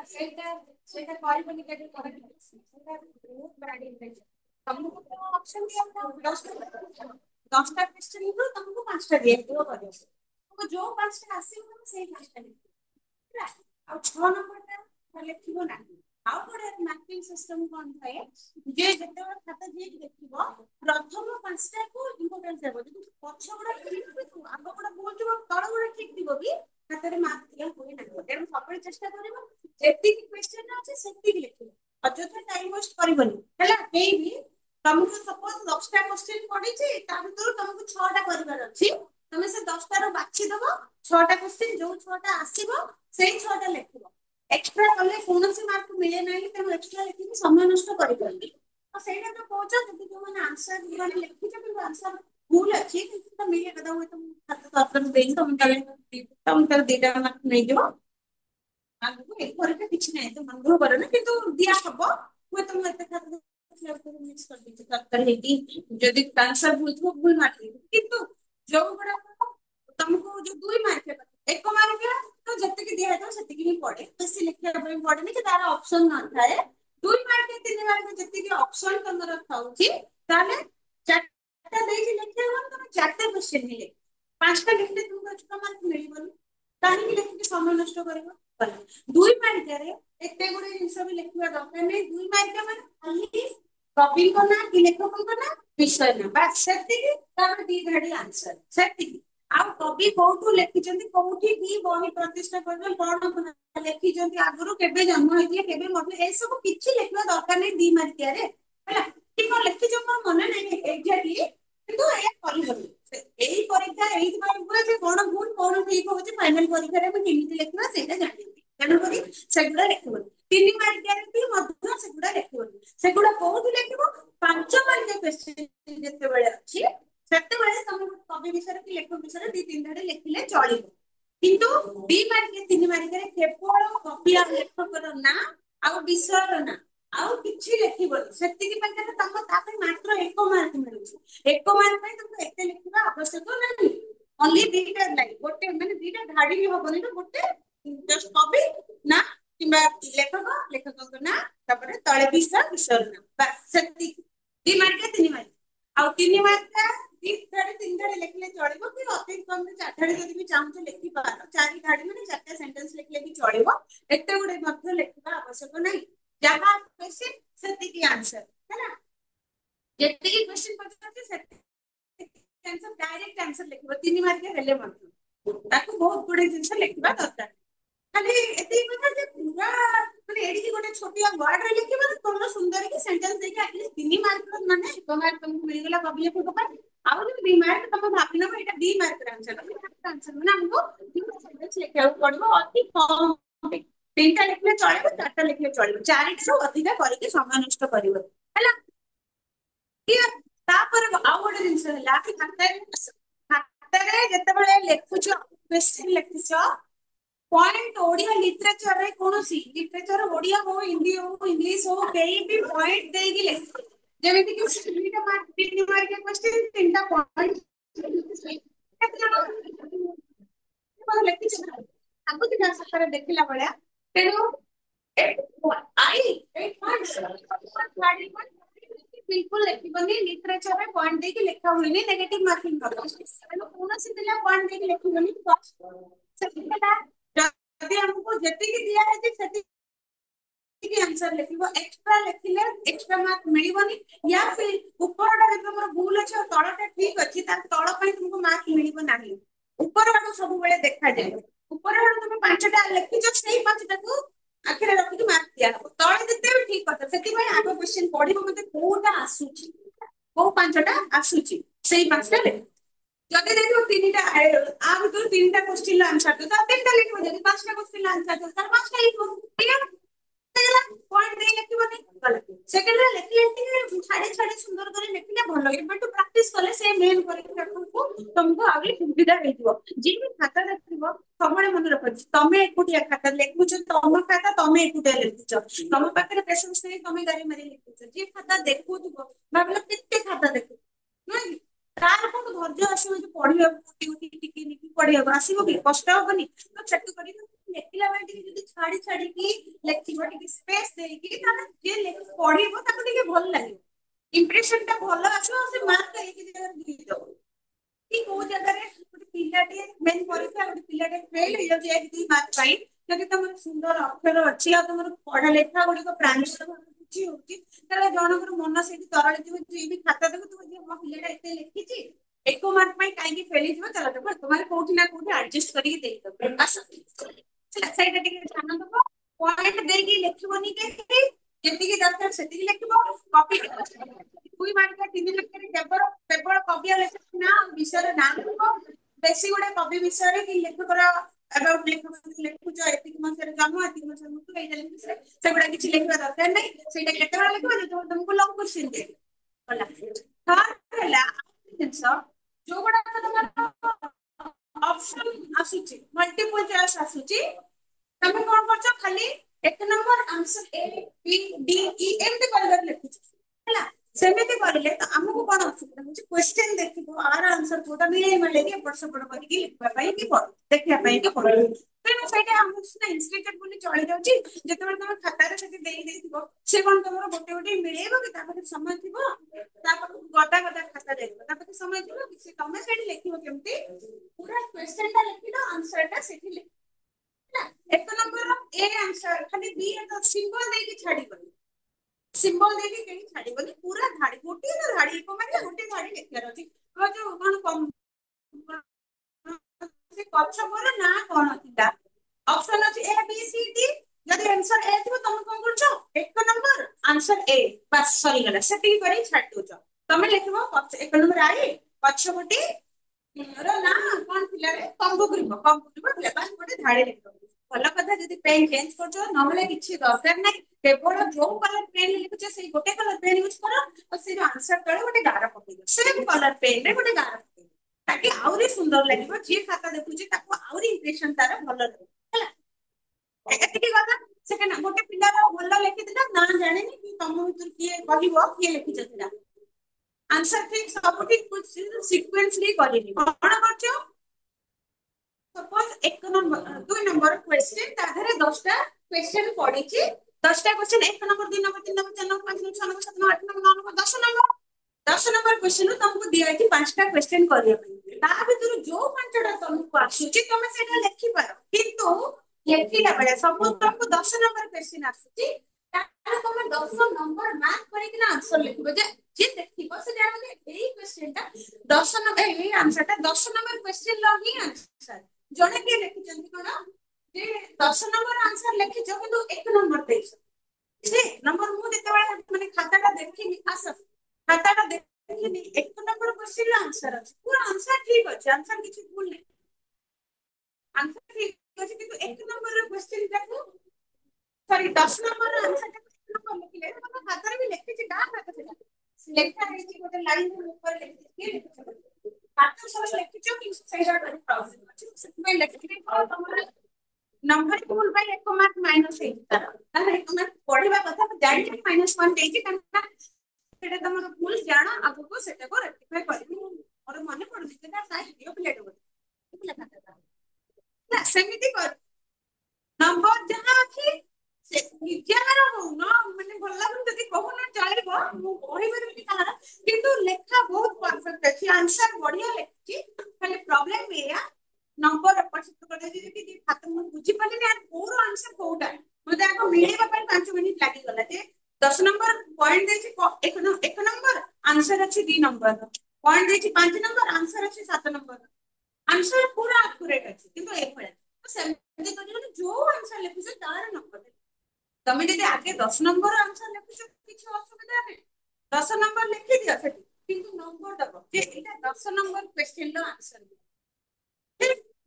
ସେଇଟା ସେଇଟା କହିବନି କେବେ କହିବି ସେଇଟା ବହୁତ ବ୍ୟାଡ୍ ଇମ୍ପ୍ରେସନ। ତମକୁ ତ ଅପସନ ଦିଆହବ 10ଟା କ୍ୱେଶ୍ଚନ ରୁ ତମକୁ 5ଟା ଦିଆଯିବ କରିବାକୁ। ତମକୁ ଯୋଉ 5ଟା ଆସିବ ତମେ ସେଇ 5ଟା ଲେଖିବ ହେଲା। ଆଉ 6 ନମ୍ବରଟା ଲେଖିବ ନାହିଁ। ଆଉ ଗୋଟେ ମାର୍କିଂ ସିଷ୍ଟମ କଣ ଥାଏ ଯେ ଯେତେବେଳେ ଖାତା ଯିଏକି ଦେଖିବ ପ୍ରଥମ 5ଟାକୁ ଇମ୍ପୋର୍ଟାନ୍ସ ଦେବ। ଯଦି ପଛ ଗୁଡା ଠିକ ଥିବ ଆଗ ଗୁଡା ଭୁଲ ଥିବ ତଳ ଗୁଡା ଠିକ ଥିବ ବି ଖାତାରେ ମାର୍କ ଦିଆ ହୁଏ ନାହିଁ। ତେଣୁ ସବୁବେଳେ ଚେଷ୍ଟା କରିବ ଯେତିକି କ୍ୱେଶ୍ଚନ ଅଛି ସେତିକି ଲେଖିବ। ଅଯଥା ଟାଇମ ୱେଷ୍ଟ କରିବନି ହେଲା। କେହି ବି ତମକୁ ସପୋଜ 10ଟା କ୍ୱେଶ୍ଚନ ପଡିଛି ତା ଭିତରୁ ତମକୁ 6ଟା କରିବାର ଅଛି। ତମେ ସେ 10ଟାରୁ ବାଛିଦବ 6ଟା କ୍ୱେଶ୍ଚନ ଯୋଉ 6ଟା ଆସିବ ସେଇ 6ଟା ଲେଖିବ। ଏକ୍ସଟ୍ରା କଲେ କୌଣସି ମାର୍କ ମିଳେ ନାହିଁ। ତେଣୁ ଏକ୍ସଟ୍ରା ଲେଖିକି ସମୟ ନଷ୍ଟ କରିବନି। ତ ସେଇଟା ତ କହୁଛ ଯଦି ଯୋଉମାନେ ଆନ୍ସର ମାନେ ଲେଖିଛ କିନ୍ତୁ ଆନ୍ସର ଭୁଲ ଅଛି କିନ୍ତୁ ତ ମିଳିବା କଥା ହୁଏ ତ ଖାତା ଦରକାର ଦେଇଛି ତମେ ତାର 2ଟା ମାର୍କ ନେଇଯିବ। ଆଗକୁ ଏ ପରୀକ୍ଷା କିଛି ନାହିଁ ତ ମନ ଦୁଃଖ କର ନା କିନ୍ତୁ ଦିଆ ହବ ହୁଏତ ମୁଁ ଏତେ ଖାତା ମିସ୍ କରିଦେଇଛି ତରକାରୀ ହେଇକି ଯଦି ଆନ୍ସର ଭୁଲ ଥିବ ଭୁଲ ମାର୍କ ଦେଇଦେବି। କିନ୍ତୁ ଯୋଉ ଗୁଡାକ ତମକୁ ଯୋଉ 2 ମାର୍କିଆ 1 ମାର୍କିଆ ତ ଯେତିକି ଦିଆହେଇଥିବ ସେତିକି ହିଁ ପଡେ। ବେଶୀ ଲେଖିବା ପାଇଁ ପଡେନି କି ତାର ଅପସନ ନଥାଏ। 2 ମାର୍କିଆ 3 ମାର୍କିଆ ଯେତିକି ଅପସନ ତମର ଥାଉଛି ତାହେଲେ 4ଟା ଦେଇକି ଲେଖିବା ତମେ 4ଟା କ୍ୱେଶ୍ଚନ ହିଁ ଲେଖିବ। 5ଟା ଲେଖିଲେ ତୁମକୁ ଏକ୍ସଟ୍ରା ମାର୍କ ମିଳିବନି। କାହିଁକି ଲେଖିକି ସମୟ ନଷ୍ଟ କରିବ। 2 ମାର୍କିଆରେ ଏତେ ଗୁଡେ ଜିନିଷ ବି ଲେଖିବା ଦରକାର ନାହିଁ। 2 ମାର୍କିଆ ମାନେ ଖାଲି କବିଙ୍କ ନାଁ କି ଲେଖକଙ୍କ ନାଁ ବିଷୟ ନା ବାସ୍ ସେତିକି ତାପରେ 2 ଧାଡି ଆନ୍ସର ସେତିକି। ଆଉ କବି କୋଉଠୁ ଲେଖିଛନ୍ତି କୋଉଠି କି ବହି ପ୍ରତିଷ୍ଠା କରିବେ କଣ ଲେଖିଛନ୍ତି ଆଗରୁ କେବେ ଜନ୍ମ ହେଇଥିଲେ କେବେ ମରିଥିଲେ ଏସବୁ କିଛି ଲେଖିବା ଦରକାର ନାହିଁ 2 ମାର୍କିଆରେ ହେଲା। କି କଣ ଲେଖିଛ ମୋର ମନେ ନାହିଁ ଏକ୍ଜାକ୍ଟଲି କିନ୍ତୁ ଏଇଆ କରିବନି। ଏଇ ପରୀକ୍ଷା ଏଇଥିପାଇଁ ହୁଏ ଯେ କଣ ଭୁଲ କଣ ଠିକ ହଉଛି ଫାଇନାଲ ପରୀକ୍ଷାରେ ଆମେ କେମିତି ଲେଖିବା ସେଇଟା ଜାଣିବା। ତେଣୁକରି ସେଗୁଡା ଲେଖିବନି। 3 ମାର୍କିଆରେ ବି ମଧ୍ୟ ସେଗୁଡା ଲେଖିବନି। ସେଗୁଡା କୋଉଠି ଲେଖିବ 5 ମାର୍କିଆ କ୍ୱେଶ୍ଚନ ଯେତେବେଳେ ଅଛି ସେତେବେଳେ ତମେ କବି ବିଷୟରେ କି ଲେଖକ ବିଷୟରେ 2-3 ଧାଡି ଲେଖିଲେ ଚଳିବ। କିନ୍ତୁ 2 ମାର୍କିଆ 3 ମାର୍କିଆରେ କେବଳ କବି ଆଉ ଲେଖକର ନାଁ ଆଉ ବିଷୟର ନା ଆଉ କିଛି ଲେଖିବନି। ସେତିକି ପାଇଁ ତମ ତା ପାଇଁ ମାତ୍ର 1 ମାର୍କ ମିଳୁଛି। 1 ମାର୍କ ପାଇଁ ତମକୁ ଏତେ ଲେଖିବା ଆବଶ୍ୟକ ନାହିଁ। ଓନ୍ଲି 2ଟା ଲାଇନ ଗୋଟେ ମାନେ 2ଟା ଧାଡି ବି ହବନି ନା ଗୋଟେ ଜଷ୍ଟ କବି ନା କିମ୍ବା ଲେଖକ ଲେଖକଙ୍କ ନାଁ ତାପରେ ତଳେ ବିଷୟ ବିଷୟର ନାଁ ବାସ୍ ସେତିକି। 2 ମାର୍କିଆ 3 ମାର୍କିଆ ଆଉ 3 ମାର୍କିଆ 2 ଧାଡି 3 ଧାଡି ଲେଖିଲେ ଚଳିବ କି ଅତି କମରେ 4 ଧାଡି ଯଦି ବି ଚାହୁଁଛ ଲେଖିପାର। 4 ଧାଡି ମାନେ 4ଟା ସେଣ୍ଟେନ୍ସ ଲେଖିଲେ ବି ଚଳିବ। ଏତେ ଗୁଡେ ମଧ୍ୟ ଲେଖିବା ଆବଶ୍ୟକ ନାହିଁ। ଯାହା କ୍ୱେଶ୍ଚନ ସେତିକି ଆନ୍ସର ହେଲା। ଯେତିକି କ୍ୱେଶ୍ଚନ ପଚାରୁଛି ସେତିକି ଡାଇରେକ୍ଟ ଆନ୍ସର ଲେଖିବ 3 ମାର୍କିଆ ହେଲେ ମଧ୍ୟ। ତାକୁ ବହୁତ ଗୁଡେ ଜିନିଷ ଲେଖିବା ଦରକାର। ଖାଲି ଏତିକି କଥା ଯେ ପୁରା ମାନେ ଏଡିକି ଗୋଟେ ଛୋଟିଆ ୱାର୍ଡରେ ଲେଖିବ ତମର ସୁନ୍ଦର କି ସେଣ୍ଟେନ୍ସ ଦେଇକି ଆଟଲିଷ୍ଟ 3 ମାର୍କ ମାନେ 1 ମାର୍କ ତମକୁ ମିଳିଗଲା କବି ଲେଖକ ପାଇଁ। ଆଉ ଯୋଉ 2 ମାର୍କ ତମେ ଭାବି ନବ ଏଇଟା 2 ମାର୍କର ଆନ୍ସର ମାନେ ଆମକୁ ଲେଖିବାକୁ ପଡିବ ଅତି କମ। 3ଟା ଲେଖିଲେ ଚଳିବ 4ଟା ଲେଖିଲେ ଚଳିବ 4ଟାରୁ ଅଧିକା କରିକି ସମୟ ନଷ୍ଟ କରିବନି ହେଲା। ତାପରେ ଆଉ ଗୋଟେ ଜିନିଷ ହେଲା କି ଖାତାରେ ଯେତେବେଳେ ଲେଖୁଛ କ୍ୱେଶ୍ଚନ ଲେଖୁଛ ପଏଣ୍ଟ ଓଡିଆ ଲିଟରେଚରରେ କୌଣସି ଲିଟରେଚର ଓଡିଆ ହଉ ହିନ୍ଦୀ ହଉ ଇଂଲିଶ ହଉ କେହି ବି ପଏଣ୍ଟ ଦେଇକି ଲେଖିବେ। ଯେମିତି କି 3 ମାର୍କିଆ କ୍ୱେଶ୍ଚନ 3ଟା ପଏଣ୍ଟ ଲେଖିଛି ଆଗକୁ ଯା ସକାଳେ ଦେଖିଲା ଭଳିଆ ତେଣୁ ବିଲକୁଲ ଲେଖିବନି ଲିଟରେଚରରେ ପଏଣ୍ଟ ଦେଇକି ଲେଖା ହୁଏନି ନେଗେଟିଭ ମାର୍କିଂ ହବ। ତେଣୁ କୌଣସି ପିଲା ପଏଣ୍ଟ ଦେଇକି ଲେଖିବନି ଯଦି ଆମକୁ ଯେତିକି ଦିଆହେଇଛି ସେତିକି ଆନ୍ସର ଲେଖିବ ଏକ୍ସଟ୍ରା ଲେଖିଲେ ଏକ୍ସଟ୍ରା ମାର୍କ ମିଳିବନି। ୟା ଫିର ଉପରଟା ଯଦି ତମର ଭୁଲ ଅଛି ଆଉ ତଳଟା ଠିକ ଅଛି ତାହେଲେ ତଳ ପାଇଁ ତୁମକୁ ମାର୍କ ମିଳିବ ନାହିଁ। ଉପର ଆଡୁ ସବୁବେଳେ ଦେଖାଯାଏ। ଉପର ଆଡୁ ତମେ 5ଟା ଲେଖିଛ ସେଇ 5ଟାକୁ ଆଖିରେ ରଖିକି ମାର୍କ ଦିଆହବ। ତଳେ ଯେତେ ବି ଠିକ କଥା ସେଥିପାଇଁ ଆଗ କ୍ୱେଶ୍ଚନ ପଢିବ ମତେ କୋଉଟା ଆସୁଛି କୋଉ 5ଟା ଆସୁଛି ସେଇ 5ଟା ଲେଖିବ। ଯଦି ଦେଖିବ 3ଟା ଆ ଭିତରୁ 3ଟା କ୍ୱେଶ୍ଚନର ଆନ୍ସର ଦିଅ ତାହେଲେ 3ଟା ଲେଖିବ ଯଦି 5ଟା କ୍ୱେଶ୍ଚନର ଆନ୍ସର ଦିଅ ତାହେଲେ 5ଟା ଲେଖିବ। କ୍ଲିୟର ପଏଣ୍ଟ ଦେଇ ଲେଖିବନି ଗଲା। ସେକେଣ୍ଡରେ ଲେଖିଲେ ଛାଡି ଛାଡି ସୁନ୍ଦର କରି ଲେଖିଲେ ଭଲ ଏବେଠୁ ପ୍ରାକ୍ଟିସ କଲେ से मेन परीक्षा तुमको आगे सुविधा हो जी भी खाता देखिबो सबले मन रख तमे एकुटिया खाता लेखुछ तम खाता तमे एकुटिया लेखुछ तम पाखरे पेशेंस नहीं तमे गाड़ी मारी लिखुछ जे खाता देखुथबो भाबला केते खाता देखु नहीं तार को धैर्य आसीबो जे पढिया टिके टिके निकी पढिया आसीबो कि कष्ट होबनी तो छटू करी लेखिला बाय टिके जदी छाड़ी छाड़ी की लेखिबो टिके स्पेस देई की ताने जे लेख पढिबो ताको टिके भल लागिबो इंप्रेशन टा भल आछो से मार्क एक जगह दी दो कि को जगह रे गोटे पिलाटे मेन परीक्षा गोटे पिलाटे फेल हो जाउची एक दी मार्क पाई जदि तमर सुंदर अक्षर अछि आ तमर पढा लेखा गुडी को प्राणीय बुझी होची तले जनकर मन से तरल जीव जे भी खाता देखो तू जे हम पिलाटा एते लिखिची एको मार्क पाई काई की फेल जीव चला तो तुम्हारे कोठी ना कोठी एडजस्ट करी दे दो आस साइड टिके ध्यान दबो पॉइंट देगी लिखबोनी के जेतिकी दरकार सेतिकी लिखबो कॉपी दुई मार्क तीन मार्क रे केवल कवि लेखक ना विषय ना लिखबो बेसी गुडे कवि विषय कि लेखकर अबाउट लेखुच एतिक मासरे जन्म एतिक मासरे मृत्यु एइटा लिखुछ सेगुडा किछि लिखबा दरकार नै सेटा केतेबेला लिखबो जे तुमको लॉन्ग क्वेश्चन दे होला थर्ड हला जिंस जो गुडा तमर ऑप्शन आसुची मल्टीपल चॉइस आसुची तमे कोन करछ खाली एक number answer a b d e एमते कर लिखुछ हला सेमिति करले तो हमको कोन असुविधा होची क्वेश्चन देखिबो आर आंसर कोटा मिले मिले के प्रश्न पढ़ कर के लिखबा पई कि पढ़ देखिया पई कि पढ़ तेनो सेटा हमको सुना इंस्टिट्यूट बोली चली जाउची जेतेबेले तमे खाता रे सेति देई देथिबो से कोन तमरो गोटे गोटे मिलेबो कि तापर समय थिबो तापर गदा गदा खाता देखबो तापर समय थिबो कि से तमे सेठी लिखिबो केमती पूरा क्वेश्चन टा लिखिलो आंसर टा सेठी लिख ना एक नंबर ए आंसर खाली बी तो सिंबल दे के छाडी बनी सिंबल देके केही छाड़ीबनी पूरा धाड़ी गोटे तो धाड़ी को माने गोटे धाड़ी लिखियार अछि को जो कोन कम से कच्छ बोल ना कोन थिला ऑप्शन अछि ए बी सी डी जदि आंसर ए थिबो तुम कोन करछो एक नंबर आंसर ए बस सरी गला सेति करी छाड़ दोछो तमे लिखबो एक नंबर आई पछ गोटे रो ना कोन थिला रे कंगो करिबो बस गोटे धाड़ी लिखबो ଭଲ କଥା ଯଦି ପେନ୍ ଚେଞ୍ଜ କରୁଛ ନହେଲେ କିଛି ଦରକାର ନାହିଁ केवल जो कलर पेन लिखुचे से गोटे कलर पेन यूज करो और से जो आंसर तळे गोटे गार पकेइ दो सेम कलर पेन रे गोटे गार पकेइ दो ताकि आउरी सुंदर लागिबो जे खाता देखुची ताको आउरी इंप्रेशन तार भलो रहबो हला एतिकी गला सेकेंड गोटे पिलार भलो लिखि दिला ना जानिनी कि तम भितर किए कहिबो किए लिखि जतिला आंसर ठीक सब ठीक सीक्वेंसली करिनि कोन करछो सपोज एक नंबर दुई नंबर क्वेश्चन ताधरे 10 टा क्वेश्चन पडिची 10 टा क्वेश्चन एक number 2 number 3 number 4 number 5 number 6 number 7 number 8 number 9 number 10 number question तुमको दिया है 5 टा क्वेश्चन करिया ता भितर जो 5 टा तुमको आसुची तुम सेटा लिखि पारो किंतु लिखिला बेले सपोज तुमको 10 नंबर क्वेश्चन आसुची तारे तुम 10 नंबर मार्क करिक ना आंसर लिखबो जे देखिबो से जानो एई क्वेश्चन टा 10 नंबर एई आंसर टा 10 नंबर क्वेश्चन लो ही आंसर जने के लिखिचंती कोन जे 10 नंबर आंसर लिखिचो किंतु 1 नंबर देइछो जे नंबर मु जेतेबेले माने खाताटा देखिनी आस खाताटा देखिनी 1 नंबर क्वेश्चन ला आंसर अछि पूरा आंसर ठीक अछि आंसर किछि भूल नै आंसर ठीक अछि किंतु 1 नंबर क्वेश्चन टाको सॉरी 10 नंबर आंसर टा 1 नंबर लिखिले मतलब खातारे भी लिखिछि डा खाता सेटा लेखा हेछि गोटे लाइन ऊपर लिखिछि खाता सब लिखिछो कि सेटा करे प्रॉब्लम अछि सेमे लिखिछि और तमरा नंबर भूल भाई एक मार्क माइनस है तार तारे तुम पढ़िबा कथा जानि -1 देछि कना सेटा तमरो भूल जानो आगु सेटा को रेक्टिफाई करबी और मने पड़ सेटा साइ दियो प्लेट बोली लिखा था ना सेमिति कर नंबर जहां अछि से विज्ञान हो न माने भल्ला गुन जदी कहू ना चलिबो मु कहि परबी तार किंतु लेखा बहुत परफेक्ट अछि आंसर बढ़िया लिखछि खाली प्रॉब्लम एया नंबर अपरसेट कर दे कि हाथ मु बुझी पाले यार पूरा आंसर कोउटा मते आको मिलेबा पर 5 मिनिट लागि गला जे 10 नंबर पॉइंट देछि एक नंबर आंसर अछि 2 नंबर पॉइंट देछि 5 नंबर आंसर अछि 7 नंबर आंसर पूरा एक्यूरेट अछि किंतु एक भले तो सेमति करियो जो आंसर लिखु से तार नंबर तमे जदि आगे 10 नंबर आंसर लिखु किछ असुविधा नै 10 नंबर लिखि दियो सेठी किंतु नंबर दबो जे एटा 10 नंबर क्वेश्चन लो आंसर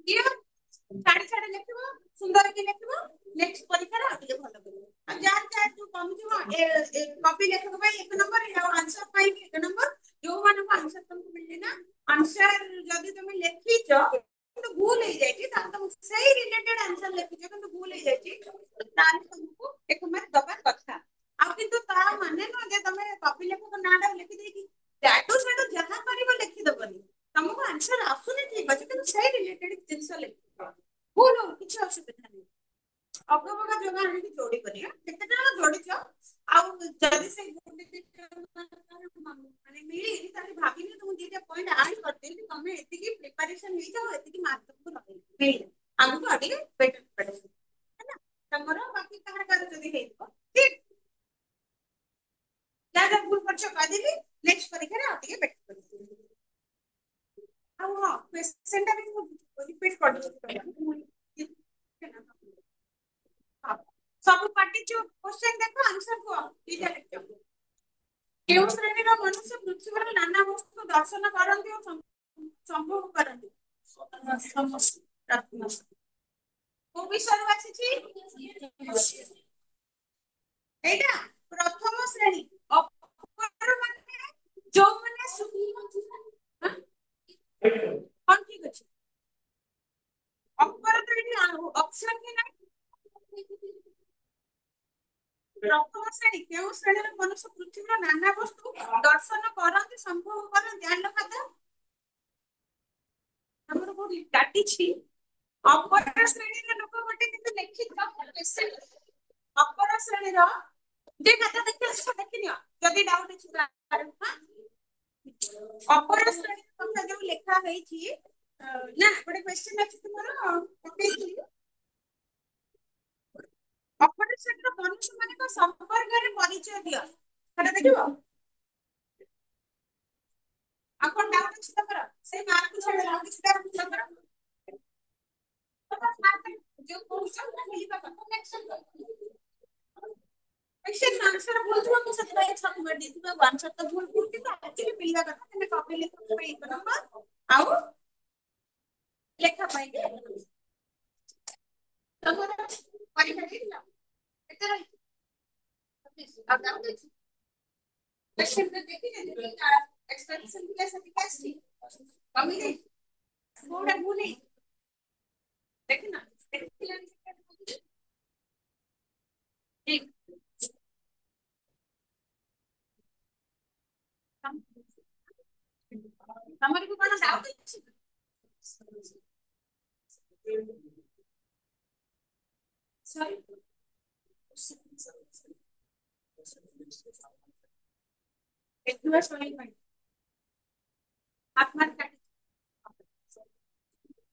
दियो छाड़ी छाड़ी लिखिबो सुंदर की लिखिबो नेक्स्ट परीक्षा रे आगे भलो करियो आ जार जार जो कम जिवो कॉपी लिखबो भाई 1 नंबर या आंसर पाई 1 नंबर जो माने आंसर तुमको मिलले ना ଟଙ୍କା ଆଣିକି ଯୋଡ଼ି କରିବା କେତେ ଟଙ୍କା ଯୋଡ଼ିଛ ଆଉ ଯଦି ସେ ମାନେ ମିଳିନି ତାହେଲେ ଭାବିନି ତମକୁ ଦିଟା ପଏଣ୍ଟ ଆଡ୍ କରିଦେଲି ତମେ ଏତିକି ପ୍ରିପାରେସନ ହେଇଯାଅ ଏତିକି ମାର୍କ ତମକୁ ଲଗେଇବି ଆଗକୁ ଆଉ ଟିକେ ବେଟର ପ୍ରିପାରେସନ ହେଲା ତମର ବାକି କାହାର କାହାର ଯଦି ହେଇଥିବ ଠିକ ଯାହା ଯାହା ଭୁଲ କରିଛ କହିଦେବି ନେକ୍ସଟ ପରୀକ୍ଷାରେ ଆଉ ଟିକେ ବେଟର କରିଦେବି ଆଉ ହଁ କ୍ୱେଶ୍ଚନଟା ବି ମୁଁ ରିପିଟ କରିଦେଉଛି ସବୁ କାଟିଛୁ କ୍ୱେଶ୍ଚନ ଦେଖ ଆନ୍ସର କୁହ ଦିଟା ଲେଖ କେଉଁ ଶ୍ରେଣୀର ମନୁଷ୍ୟ ପୃଥିବୀର ନାନା ବସ୍ତୁ ଦର୍ଶନ କରନ୍ତି ଓ ସମ୍ଭବ କରନ୍ତି କୋଉ ବିଷୟରୁ ଆସିଛି ଏଇଟା ପ୍ରଥମ ଶ୍ରେଣୀ ଅପର ମାନେ ଯୋଉମାନେ ହଁ ଠିକ ଅଛି ଅପର ତ ଏଠି ଅପସନ ହିଁ ନାହିଁ ପ୍ରଥମ ଶ୍ରେଣୀ କେଉଁ ଶ୍ରେଣୀର ମନୁଷ୍ୟ ପୃଥିବୀର ନାନା ବସ୍ତୁ ଦର୍ଶନ କରନ୍ତି ସମ୍ଭବ କରନ୍ତି ଆଲୋ ଖାତା ଆମର କୋଉଠି କାଟିଛି ଅପର ଶ୍ରେଣୀର ଲୋକ ଗୋଟେ କିନ୍ତୁ ଲେଖିଛ ଅପର ଶ୍ରେଣୀର ଯେ ଖାତା ଦେଖି ଆସିଛ ଦେଖିନିଅ ଯଦି ଡାଉଟ ଅଛି ଅପର ଶ୍ରେଣୀର କଥା ଯୋଉ ଲେଖା ହେଇଛି ନା ଗୋଟେ କ୍ୱେଶ୍ଚନ ଅଛି ତୁମର ପକେଇଥିଲି ଅପର ଶ୍ରେଣୀର ମନୁଷ୍ୟ ମାନଙ୍କ ସମ୍ପର୍କରେ ପରିଚୟ ଦିଅ ସେଟା ଦେଖିବ ଆଉ କଣ ଡାଉଟ ଅଛି ତମର ସେଇ ମାର୍କ ଛାଡ ଆଉ କିଛି ଡାଉଟ ତମର ଯୋଉ କହୁଛ ମିଳିବା କଥା ନେକ୍ସଟ क्वेश्चन आंसर भूल जुआ तो सच में सब कर दी थी आंसर तो भूल भूल के तो एक्चुअली मिलवा करता मैंने कॉपी लिख के पे नंबर आओ लेखा पाएंगे तमरा परीक्षा दिला एते रही अब दाम दे क्वेश्चन तो देखी नहीं एक्सपेक्टेशन के साथ कैसी कमी नहीं थोड़ा भूल नहीं देखना ठीक तमर को कौन डाउट ଅଛି सॉरी देखुआ सही भाई आत्मा का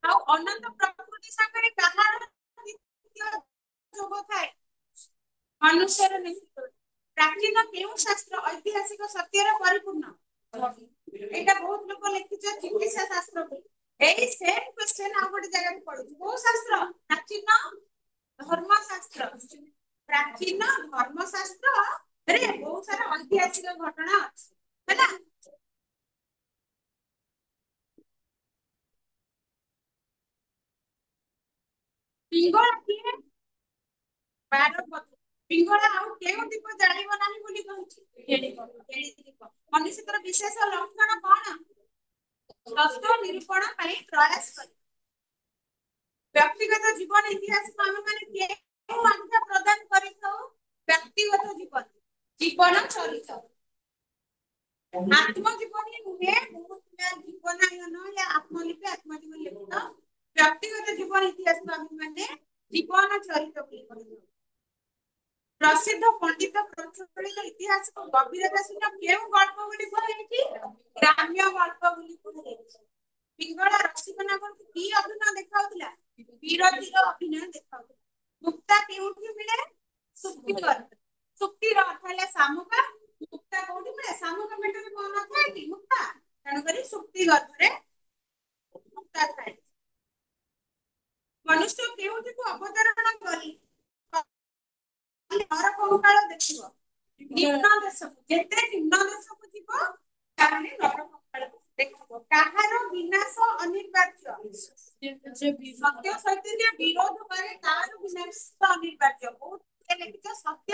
ଆଉ ଅନନ୍ତ ପ୍ରକୃତି ସାଙ୍ଗରେ କାହାର ନିତ୍ୟ ଯୋଗ ଥାଏ ମନୁଷ୍ୟର ନିତ୍ୟ ପ୍ରାଚୀନ କେଉଁ ଶାସ୍ତ୍ର ଐତିହାସିକ ସତ୍ୟର ପରିପୂର୍ଣ୍ଣ ଏଇଟା ବହୁତ ଲୋକ ଲେଖିଛ ଚିକିତ୍ସା ଶାସ୍ତ୍ରକୁ ଏଇ ସେମ କ୍ୱେଶ୍ଚନ ଆଉ ଗୋଟେ ଜାଗାରେ ପଡୁଛି କୋଉ ଶାସ୍ତ୍ର ପ୍ରାଚୀନ ଧର୍ମଶାସ୍ତ୍ର ପ୍ରାଚୀନ ଧର୍ମଶାସ୍ତ୍ରରେ ବହୁତ ସାରା ଐତିହାସିକ ଘଟଣା ଅଛି ହେଲା ପିଙ୍ଗଳ କିଏ ପିଙ୍ଗଳ ଆଉ କେଉଁ ଦୀପ ଜାଳିବ ନାହିଁ ବୋଲି କହିଛି ଦୀପ ମନୁଷ୍ୟର ବିଶେଷ ଲକ୍ଷଣ କଣ ତତ୍ତ୍ୱ ନିରୂପଣ ପାଇଁ ପ୍ରୟାସ କରି ବ୍ୟକ୍ତିଗତ ଜୀବନ ଇତିହାସକୁ ଆମେ ମାନେ କେଉଁ ଆଖ୍ୟା ପ୍ରଦାନ କରିଥାଉ ବ୍ୟକ୍ତିଗତ ଜୀବନ ଜୀବନ ଚରିତ ଆତ୍ମଜୀବନୀ ନୁହେଁ ବହୁତ ଜୀବନାୟନ या आत्मलिपि आत्मजीवन लिखित ବ୍ୟକ୍ତିଗତ ଜୀବନ ଇତିହାସକୁ ଆମେ ମାନେ ଜୀବନ ଚରିତ ବୋଲି କହିଥାଉ ପ୍ରସିଦ୍ଧ ପଣ୍ଡିତ ପ୍ରଚଳିତ ଇତିହାସକୁ ଗଭୀରତା ସହିତ କେଉଁ ଗଳ୍ପ ବୋଲି କୁହାଯାଇଛି ଗ୍ରାମ୍ୟ ଗଳ୍ପ ବୋଲି କୁହାଯାଇଛି ପିଙ୍ଗଳ ରସିକ ନାଗରକୁ କି ଅଭିନୟ ଦେଖାଉଥିଲା ବିରତିର ଅଭିନୟ ଦେଖାଉଥିଲା ମୁକ୍ତା କେଉଁଠି ମିଳେ ସୁକ୍ତିର ସୁକ୍ତିର ଅର୍ଥ ହେଲା ଶାମୁକା ମୁକ୍ତା କୋଉଠି ମିଳେ ଶାମୁକା ମେଣ୍ଟରେ କଣ ନଥାଏ କି ମୁକ୍ତା ତେଣୁକରି ସୁକ୍ତି ଗର୍ଭରେ ମୁକ୍ତା ଥାଏ ମନୁଷ୍ୟ କେଉଁଠିକୁ ଅବତରଣ କରି ନର କଙ୍କାଳ ଦେଖିବ ନିମ୍ନ ଦେଶକୁ ଯେତେ ନିମ୍ନ ଦେଶକୁ ଯିବ ତାହେଲେ ନର କଙ୍କାଳ ଦେଖିବ କାହାର ବିନାଶ ଅନିବାର୍ଯ୍ୟ ସତ୍ୟ ସହିତ ଯେ ବିରୋଧ କରେ ତାର ବିନାଶ ଅନିବାର୍ଯ୍ୟ ବହୁତ ଲେଖିଛ ସତ୍ୟ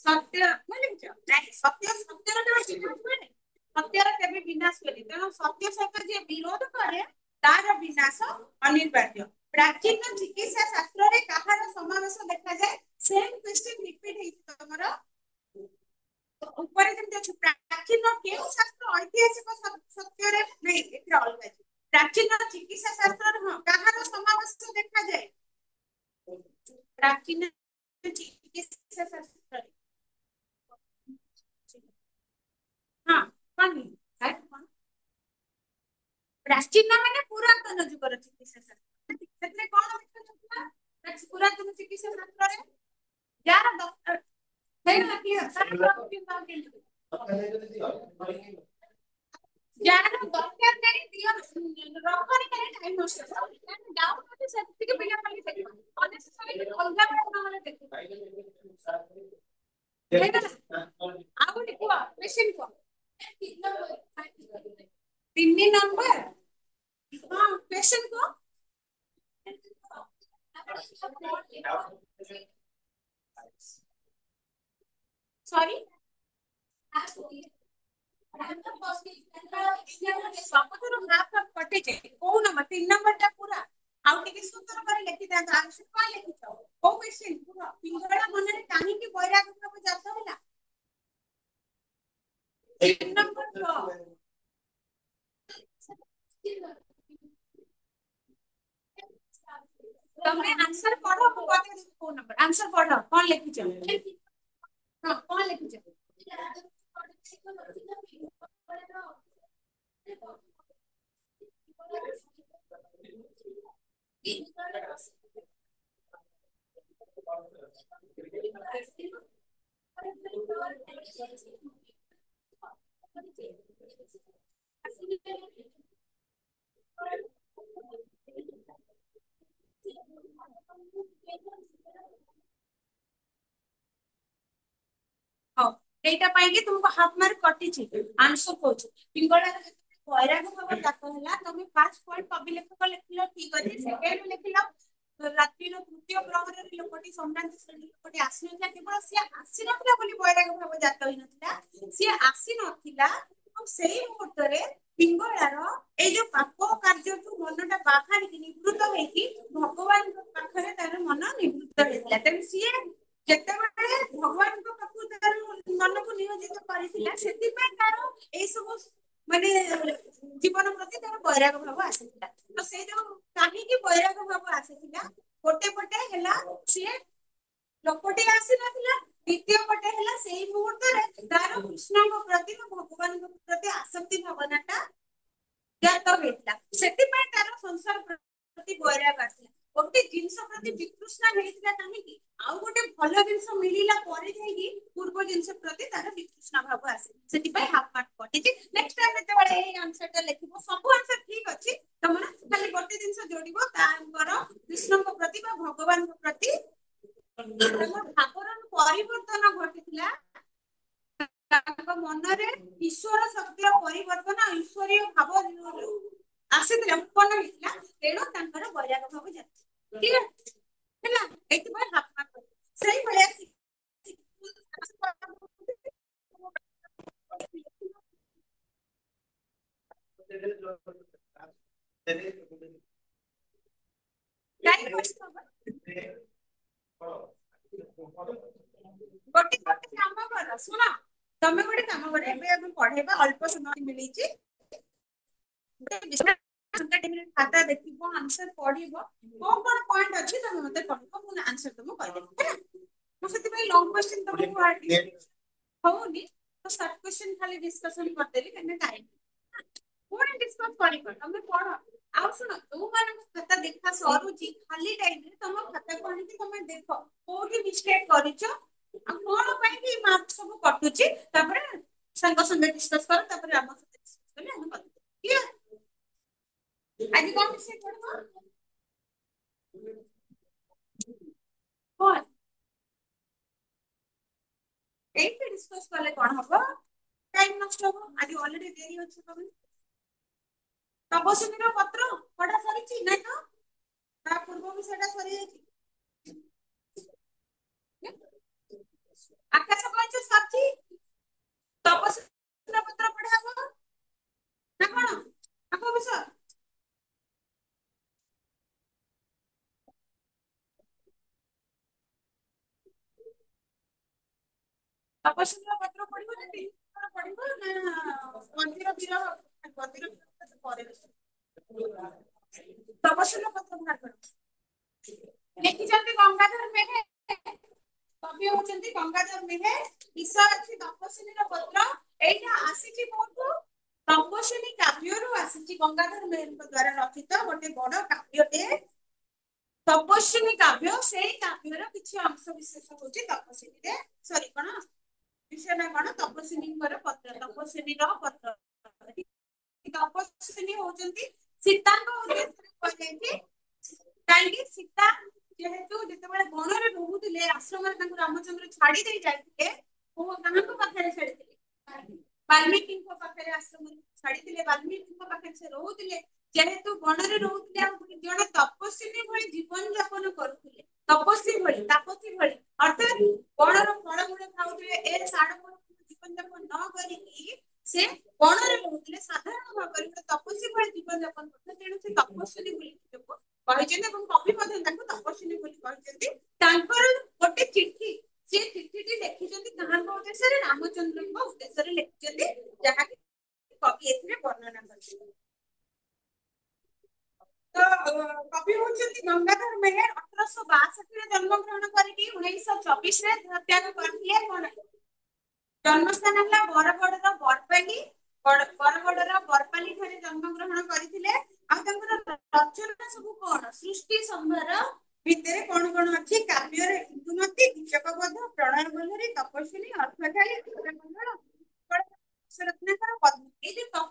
ସତ୍ୟ ଲେଖିଛ ନାଇଁ ସତ୍ୟ ସତ୍ୟର କେବେ ବିନାଶ ହୁଏନି ସତ୍ୟର କେବେ ବିନାଶ ହୁଏନି ତେଣୁ ସତ୍ୟ ସହିତ ଯିଏ ବିରୋଧ କରେ ତାର ବିନାଶ ଅନିବାର୍ଯ୍ୟ ପ୍ରାଚୀନ ଚିକିତ୍ସା ଶାସ୍ତ୍ରରେ କାହାର ସମାବେଶ ଦେଖାଯାଏ ସେମ କ୍ୱେଶ୍ଚନ ରିପିଟ ହେଇଛି ତମର ଉପରେ ଯେମିତି ଅଛି ପ୍ରାଚୀନ କେଉଁ ଶାସ୍ତ୍ର ଐତିହାସିକ ସତ୍ୟରେ ନାଇଁ ଏଥିରେ ଅଲଗା ଅଛି ପ୍ରାଚୀନ ଚିକିତ୍ସା ଶାସ୍ତ୍ରରେ ହଁ କାହାର ସମାବେଶ ଦେଖାଯାଏ ପ୍ରାଚୀନ ଚିକିତ୍ସା ଶାସ୍ତ୍ରରେ ହଁ କଣ ପ୍ରାଚୀନ ମାନେ ପୁରାତନ ଯୁଗର ଚିକିତ୍ସା ଶାସ୍ତ୍ର ସେଥିରେ କଣ ଦେଖାଯାଉଥିଲା ପୁରାତନ ଚିକିତ୍ସା ଶାସ୍ତ୍ରରେ ଯାହାର ଯାହାର ଦରକାର ନାହିଁ ଦିଅ ରଖନି କାହିଁ ଟାଇମ୍ ନଷ୍ଟ ଡାଉଟ୍ ଅଛି ସେତିକି ପିଲା ପାଇଁ ଦେଖିବା ଅନେସେସରି ଅଲଗା ବେଳେ ନହେଲେ ଦେଖିବା ହେଇଗଲା ଆଉ ଗୋଟେ କୁହ ମେସିନ୍ କୁହ 3 ନମ୍ବର ହଁ କ୍वेଶ୍ଚନ କୁହ ସରି ସବୁଥିରୁ ହାଫ୍ ହାଫ୍ କଟିଛି କୋଉ ନମ୍ବର 3 ନମ୍ବରଟା ପୁରା ଆଉ ଟିକେ ସୁନ୍ଦର କରି ଲେଖିଥାନ୍ତ ଆନ୍ସର କଣ ଲେଖିଛ କୋଉ କ୍वेଶ୍ଚନ କୁହ ପିଙ୍ଗଳ ମନରେ କାହିଁକି ବୈରାଗ ଭାବ ଜାତ ହେଲା 3 ନମ୍ବର ତମେ ଆନ୍ସର ପଢ ମୁଁ କହିଦେବି କୋଉ ନମ୍ବର ଆନ୍ସର ପଢ କଣ ଲେଖିଛ ହଁ କଣ ଲେଖିଛ ହଉ ସେଇଟା ପାଇଁକି ତୁମକୁ ହାଫ୍ ମାର୍କ କଟିଛି ଆନ୍ସର କହୁଛି ପିଙ୍ଗଳାର ବୈରାଗ ଭାବ ଜାତ ହେଲା ତମେ ଫାର୍ଷ୍ଟ ପଏଣ୍ଟ କବି ଲେଖକ ଲେଖିଲ ଠିକ ଅଛି ସେକେଣ୍ଡ ଲେଖିଲ ରାତ୍ରିର ତୃତୀୟ ପ୍ରହରରେ ଲୋକଟି ସମ୍ଭ୍ରାନ୍ତ ଶ୍ରେଣୀ ଲୋକଟି ଆସିନଥିଲା କେବଳ ସିଏ ଆସିନଥିଲା ବୋଲି ବୈରାଗ ଭାବ ଜାତ ହେଇନଥିଲା ସିଏ ଆସିନଥିଲା ଏବଂ ସେଇ ମୁହୂର୍ତ୍ତରେ ପିଙ୍ଗଳାର ଏଇ ଯୋଉ ପାପ କାର୍ଯ୍ୟଠୁ ମନଟା ବାହାରିକି ନିବୃତ୍ତ ହେଇକି ଭଗବାନଙ୍କ ପାଖରେ ତାର ମନ ନିବୃତ୍ତ ହେଇଥିଲା ତେଣୁ ସିଏ ଯେତେବେଳେ ଭଗବାନଙ୍କ ପାଖକୁ ତାର ମନକୁ ନିୟୋଜିତ କରିଥିଲା ସେଥିପାଇଁ ତାର ଏଇ ସବୁ ମାନେ ଜୀବନ ପ୍ରତି ତାର ବୈରାଗ ଭାବ ଆସିଥିଲା ତ ସେଇ ଯୋଉ କାହିଁକି ବୈରାଗ ଭାବ ଆସିଥିଲା ଗୋଟେ ପଟେ ହେଲା ସିଏ ଲୋକଟି ଆସିନଥିଲା ଦ୍ଵିତୀୟ ପଟେ ହେଲା ସେଇ ମୁହୂର୍ତ୍ତରେ ତାର କୃଷ୍ଣଙ୍କ ପ୍ରତି ବା ଭଗବାନଙ୍କ ପ୍ରତି ଆସକ୍ତି ଭାବନାଟା ଜାତ ହେଇଥିଲା ସେଥିପାଇଁ ତାର ସଂସାର ପ୍ରତି ବୈରାଗ ଆସିଲା ଗୋଟେ ଜିନିଷ ପ୍ରତି ବିତୃଷ୍ଣା ହେଇଥିଲା କାହିଁକି ଆଉ ଗୋଟେ ଭଲ ଜିନିଷ ମିଳିଲା ପରେ ଯାଇକି ପୂର୍ବ ଜିନିଷ ପ୍ରତି ତାର ବିତୃଷ୍ଣା ଭାବ ଆସେ ସେଥିପାଇଁ ହାଫ୍ ମାର୍କ କଟିଛି ନେକ୍ସଟ ଟାଇମ୍ ଯେତେବେଳେ ଏଇ ଆନ୍ସରଟା ଲେଖିବ ସବୁ ଆନ୍ସର ଠିକ ଅଛି ତମର ଖାଲି ଗୋଟେ ଜିନିଷ ଯୋଡିବ ତାଙ୍କର କୃଷ୍ଣଙ୍କ ପ୍ରତି ବା ଭଗବାନଙ୍କ ପ୍ରତି ତମ ଭାବର ପରିବର୍ତ୍ତନ ଘଟିଥିଲା ତାଙ୍କ ମନରେ ଈଶ୍ୱର ଶବ୍ଦର ପରିବର୍ତ୍ତନ ଈଶ୍ୱରୀୟ ଭାବ ଆସିଥିଲା ଉତ୍ପନ୍ନ ହେଇଥିଲା ତେଣୁ ତାଙ୍କର ବୈରାଗ ଭାବ ଜାତ ଠିକ ଅଛି ହେଲା ଏଇଥିପାଇଁ ହାଫ୍ ମାର୍କ ସେଇଭଳିଆ ଟାଇମ୍ ୱେଷ୍ଟ ହବ ଗୋଟେ ଗୋଟେ କାମ କର ଶୁଣ ତମେ ଗୋଟେ କାମ କର ଏବେ ଆମେ ପଢେଇବା ଅଳ୍ପ ସମୟ ମିଳିଛି ଖାତା ଦେଖିବ ଆନ୍ସର ପଢିବ କଣ କଣ ପଏଣ୍ଟ ଅଛି ତମେ ମତେ କହିବ ମୁଁ ଆନ୍ସର ତମକୁ କହିଦେବି ହେଲା ମୁଁ ସେଥିପାଇଁ ଲଙ୍ଗ କ୍ୱେଶ୍ଚନ ତମକୁ ହଉନି ତ ସର୍ଟ କ୍ୱେଶ୍ଚନ ଖାଲି ଡିସ୍କସନ କରିଦେଲି କାହିଁକିନା ଟାଇମ୍ ପୁଣି ଡିସ୍କସ କରିବ ତମେ ପଢ ଆଉ ଶୁଣ ଯୋଉମାନଙ୍କ ଖାତା ଦେଖା ସରୁଛି ଖାଲି ଟାଇମରେ ତମ ଖାତାକୁ ଆଣିକି ତମେ ଦେଖ କୋଉଠି ମିଷ୍ଟେକ କରିଛ ଆଉ କଣ ପାଇଁ କି ମାର୍କ ସବୁ କଟୁଛି ତାପରେ ସାଙ୍ଗ ସାଙ୍ଗେ ଡିସ୍କସ କର ତାପରେ ଆମ ସହିତ ଡିସ୍କସ କଲେ ଆମେ କରିଦେବା ଆଜି କଣ ରୋଷେଇ କରିବ କଣ ଏଇଠି ଡିସ୍କସ କଲେ କଣ ହବ ଟାଇମ ନଷ୍ଟ ହବ ଆଜି ଅଲରେଡି ଡେରି ଅଛି ତମେ ତପସ୍ୱୀର ପତ୍ର ପଢା ସରିଛି ନାଇଁ ତ ତା ପୂର୍ବରୁ ସେଟା ସରିଯାଇଛି ଆକାଶ କଇଁଛ ସରିଛି ତପସ୍ୱୀର ପତ୍ର ପଢା ହବ ନା କଣ ନା କୋଉ ବିଷୟ ତପସ୍ୱୀର ପତ୍ର ପଢିବ ନା ପଢିବ ନା ମନ୍ଦିର ବିରହ ମନ୍ଦିର ବିରହ ପରେ ତପସ୍ୱୀର ପତ୍ର ବାହାର କର ଲେଖିଛନ୍ତି ଗଙ୍ଗାଧର ମେହେର कवि होचंती गंगाधर मेहेर विषय अछि तपस्विनी पत्र एटा आसीची कोठू तपस्विनी काव्यरू आसीची गंगाधर मेहेर द्वारा रचित गोटे बड़ काव्यटे तपस्विनी काव्य सेई काव्यर किछि अंश विशेष होची तपस्विनी रे सॉरी कोन विषय ना कोन तपस्विनी पत्र तपस्विनी पत्र तपस्विनी होचंती सीता को उद्देश्य कहले कि सीता जेहेतु जेतेबेले वनरे रहुतिले आश्रम रे रामचंद्र छाड़ी दे जाइतिले ओ कानको पाखरे छाड़ितिले वाल्मीकि को पाखरे आश्रम छाड़ी दिले वाल्मीकि को पाखरे से रहुतिले जेहेतु वनरे रहुतिले आ जणे तपस्विनी भଳି जीवन यापन करुतिले तपस्वी भଳି अर्थात वनर फल गुण खाउतिले ए साड जीवन यापन न करिकी से वनरे रहुतिले साधारण भाବରେ तपस्वी भଳି जीवन यापन करते तेणु से तपस्विनी भଳି କହିଛନ୍ତି ଏବଂ କବି ମଧ୍ୟ ତାଙ୍କୁ ତପସ୍ୱିନୀ ବୋଲି କହିଛନ୍ତି ତାଙ୍କର ଗୋଟେ ଚିଠି ସେ ଚିଠିଟି ଲେଖିଛନ୍ତି କାହାଙ୍କ ଉଦ୍ଦେଶ୍ୟରେ ରାମଚନ୍ଦ୍ରଙ୍କ ଉଦ୍ଦେଶ୍ୟରେ ଲେଖିଛନ୍ତି ଯାହାକି କବି ଏଥିରେ ବର୍ଣ୍ଣନା କରିଛନ୍ତି ତ କବି ହଉଛନ୍ତି ଗଙ୍ଗାଧର ମେହେର 1862 ରେ ଜନ୍ମଗ୍ରହଣ କରିକି 1924 ରେ ଦେହତ୍ୟାଗ କରିଥିଲେ କଣ ଜନ୍ମସ୍ଥାନ ହେଲା ବରଗଡର ବରପାଲି ବରଗଡର ବରପାଲି ଠାରେ ଜନ୍ମଗ୍ରହଣ କରିଥିଲେ ଆଉ ତାଙ୍କର ରଚନା ସବୁ କଣ ସୃଷ୍ଟି ସମ୍ଭାର ଭିତରେ କଣ ଅଛି କାବ୍ୟରେ ଇନ୍ଦୁମତି କୀଚକବଧ ପ୍ରଳୟ ବଲ୍ଲରୀ ତପସ୍ୱିନୀ ଅର୍ଥକାଳୀ ରତ୍ନାକର ପଦ୍ମ ଏଇ ଯେ ତା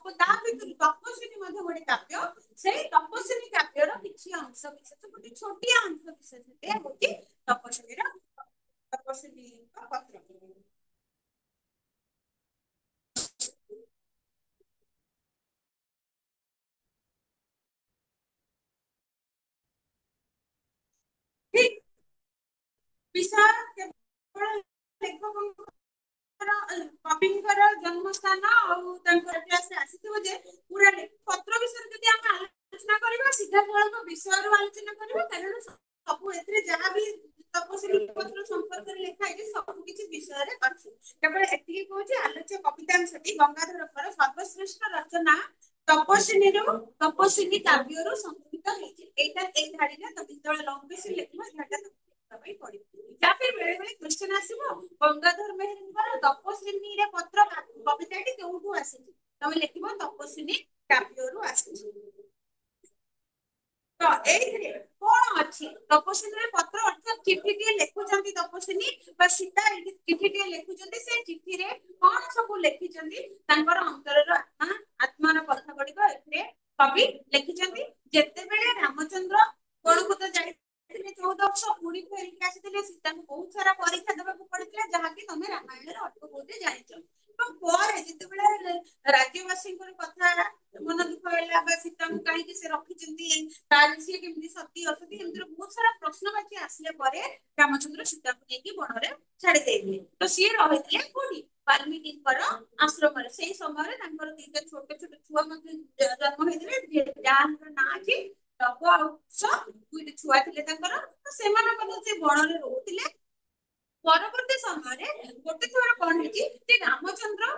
ଭିତରୁ ତପସ୍ୱିନୀ ମଧ୍ୟ ଗୋଟେ କାବ୍ୟ ସେଇ ତପସ୍ୱିନୀ କାବ୍ୟର କିଛି ଅଂଶ ବିଶେଷ ଗୋଟେ ଛୋଟିଆ ଅଂଶ ବିଶେଷ ହଉଛି ତପସ୍ୱିନୀର ତପସ୍ୱିନୀଙ୍କ ପତ୍ର ଠିକ ବିଷୟ କେବଳ ଲେଖକଙ୍କ କବିଙ୍କର ଜନ୍ମସ୍ଥାନ ଆଉ ତାଙ୍କର ଇତିହାସ ଆସିଥିବ ଯେ ପୁରା ପତ୍ର ବିଷୟରେ ଯଦି ଆମେ ଆଲୋଚନା କରିବା ସିଧାସଳଖ ବିଷୟରୁ ଆଲୋଚନା କରିବା କାରଣ ସବୁ ଏଥିରେ ଯାହା ବି ତପସ୍ୱିନୀ ପତ୍ର ସମ୍ପର୍କରେ ଲେଖା ହେଇଛି ସବୁ କିଛି ବିଷୟରେ ଅଛି କେବଳ ଏତିକି କହୁଛି ଆଲୋଚ୍ୟ କବିତାଂଶଟି ଗଙ୍ଗାଧରଙ୍କର ସର୍ବଶ୍ରେଷ୍ଠ ରଚନା ତପସ୍ୱିନୀ କାବ୍ୟରୁ ସଂସ୍କୃତ ହେଇଛି ଏଇଟା ଏଇ ଧାଡିରେ ତ ଯେତେବେଳେ ଲମ୍ବେସି ଲେଖିବ ଝାଡା ପାଇଁ ପଡିବ या फिर बेले बेले क्वेश्चन आसीबो गंगाधर मेहेरଙ୍କର ତପସ୍ୱିନୀରେ ପତ୍ର କବିତାଟି କେଉଠୁ ଆସିଛି ତମେ ଲେଖିବ ତପସ୍ୱିନୀ କାବ୍ୟରୁ ଆସିଛି ତ ଏଇଥିରେ କଣ ଅଛି ତପସ୍ୱିନୀରେ ପତ୍ର ଅର୍ଥାତ ଚିଠିଟିଏ ଲେଖୁଛନ୍ତି ତପସ୍ୱିନୀ ବା ସୀତା ଚିଠିଟିଏ ଲେଖୁଛନ୍ତି ସେ ଚିଠିରେ କଣ ସବୁ ଲେଖିଛନ୍ତି ତାଙ୍କର ଅନ୍ତରର ଆତ୍ମାର କଥା ଗୁଡିକ ଏଥିରେ କବି ଲେଖିଛନ୍ତି ଯେତେବେଳେ ରାମଚନ୍ଦ୍ର କୋଣକୁ ତ ଯାଇ 14 ବର୍ଷ ପୁଣି ଫେରିକି ଆସିଥିଲେ ସୀତାଙ୍କୁ ବହୁତ ସାରା ପରୀକ୍ଷା ଦେବାକୁ ପଡିଥିଲା ଯାହାକି ତମେ ରାମାୟଣରେ ଅଳ୍ପ ବହୁତ ଜାଣିଛ ଏବଂ ପରେ ଯେତେବେଳେ ରାଜ୍ୟବାସୀଙ୍କର କଥା ମନ ଦୁଃଖ ହେଲା ବା ସୀତାଙ୍କୁ କାହିଁକି ସେ ରଖିଛନ୍ତି ସିଏ କେମିତି ସତୀ ଅସତୀ ଏମିତିର ବହୁତ ସାରା ପ୍ରଶ୍ନବାଚୀ ଆସିଲା ପରେ ରାମଚନ୍ଦ୍ର ସୀତାଙ୍କୁ ନେଇକି ବନରେ ଛାଡି ଦେଇଥିଲେ ତ ସିଏ ରହିଥିଲେ କୋଉଠି ବାଲ୍ମୀକିଙ୍କର ଆଶ୍ରମରେ ସେଇ ସମୟରେ ତାଙ୍କର ଦିଟା ଛୋଟ ଛୋଟ ଛୁଆ ମଧ୍ୟ ଜନ୍ମ ହେଇଥିଲେ ଯାହାର ନାଁ ଅଛି ଲବ ଆଉ ଦୁଇଟି ଛୁଆ ଥିଲେ ତାଙ୍କର ସେମାନେ ମଧ୍ୟ ସେ ବଣରେ ରହୁଥିଲେ ପରବର୍ତ୍ତୀ ସମୟରେ ଗୋଟେ ଥର କଣ ହେଇଛି ଯେ ରାମଚନ୍ଦ୍ର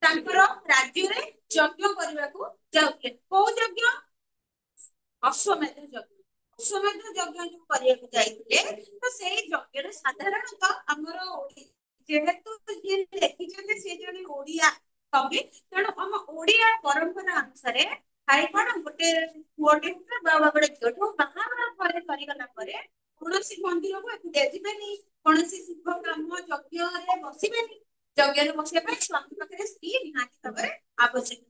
ତାଙ୍କର ରାଜ୍ୟରେ ଯଜ୍ଞ କରିବାକୁ ଯାଉଥିଲେ କୋଉ ଯଜ୍ଞ ଅଶ୍ୱମେଧ ଯଜ୍ଞ ଅଶ୍ୱମେଧ ଯଜ୍ଞ ଯୋଉ କରିବାକୁ ଯାଇଥିଲେ ତ ସେଇ ଯଜ୍ଞରେ ସାଧାରଣତଃ ଆମର ଯେହେତୁ ଯିଏ ଲେଖିଛନ୍ତି ସେ ଜଣେ ଓଡିଆ କବି ତେଣୁ ଆମ ଓଡିଆ ପରମ୍ପରା ଅନୁସାରେ ଭାଇ କଣ ଗୋଟେ ପୁଅଟେ ବା ଗୋଟେ ଝିଅଟେ ବାହାଘର ପରେ ସରିଗଲା ପରେ କୌଣସି ମନ୍ଦିରକୁ ଏକୁଟିଆ ଯିବେନି କୌଣସି ଶୁଭ କାମ ଯଜ୍ଞରେ ବସିବେନି ଯଜ୍ଞରେ ବସିବା ପାଇଁ ସ୍ୱାମୀ ପାଖରେ ସ୍ତ୍ରୀ ନିହାତି ଭାବରେ ଆବଶ୍ୟକ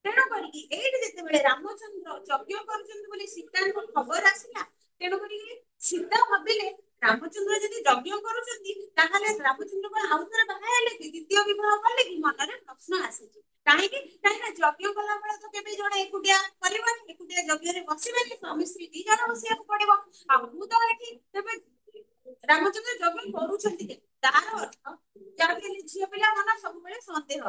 ତେଣୁ କରିକି ଏଇଠି ଯେତେବେଳେ ରାମଚନ୍ଦ୍ର ଯଜ୍ଞ କରୁଛନ୍ତି ବୋଲି ସୀତାଙ୍କ ଖବର ଆସିଲା ତେଣୁ କରିକି ସୀତା ଭାବିଲେ ରାମଚନ୍ଦ୍ର ଯଦି ଯଜ୍ଞ କରୁଛନ୍ତି ତାହେଲେ ରାମଚନ୍ଦ୍ର କଣ ଆଉ ଥରେ ବାହା ହେଲେ କି ଦ୍ୱିତୀୟ ବିବାହ କଲେ କି ମନରେ ପ୍ରଶ୍ନ ଆସିଛି କାହିଁକି ଯଜ୍ଞ କଲା ବେଳେ ତ କେବେ ଜଣେ ଏକୁଟିଆ କରିବନି ଏକୁଟିଆ ଯଜ୍ଞରେ ବସିବେନି ସ୍ୱାମୀ ସ୍ତ୍ରୀ ଦି ଜଣ ବସିବାକୁ ପଡିବ ଆଉ ମୁଁ ତ ଏଠି ତେବେ ରାମଚନ୍ଦ୍ର ଯଜ୍ଞ କରୁଛନ୍ତି ତାର ଅର୍ଥ ଯାହାକି ହେଲେ ଝିଅ ପିଲା ମନ ସବୁବେଳେ ସନ୍ଦେହ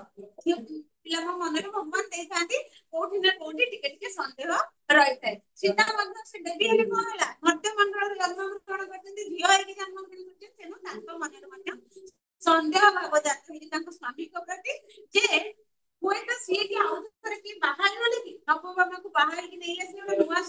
ଝିଅ ପିଲାଙ୍କ ମନରେ ଭଗବାନ ଦେଇଥାନ୍ତି କୋଉଠି ନା କୋଉଠି ଟିକେ ଟିକେ ସନ୍ଦେହ ରହିଥାଏ ସୀତା ମଧ୍ୟ ସେ ଦେବୀ ହେଲେ କଣ ହେଲା ମର୍ତ୍ତ୍ୟ ମଣ୍ଡଳରେ ଜନ୍ମଗ୍ରହଣ କରିଛନ୍ତି ଝିଅ ହେଇକି ଜନ୍ମଗ୍ରହଣ କରିଛନ୍ତି ତେଣୁ ତାଙ୍କ ମନରେ ମଧ୍ୟ ସନ୍ଦେହ ଭାବ ଜାତ ହେଇଛି ତାଙ୍କ ସ୍ୱାମୀଙ୍କ ପ୍ରତି ଯେ ହୁଏତ ସିଏ କି ଆଉ ଥରେ କିଏ ବାହା ହେଇଗଲେ କି ନବବାମାକୁ ବାହା ହେଇକି ନେଇ ଆସିଲେ ଗୋଟେ ନୂଆ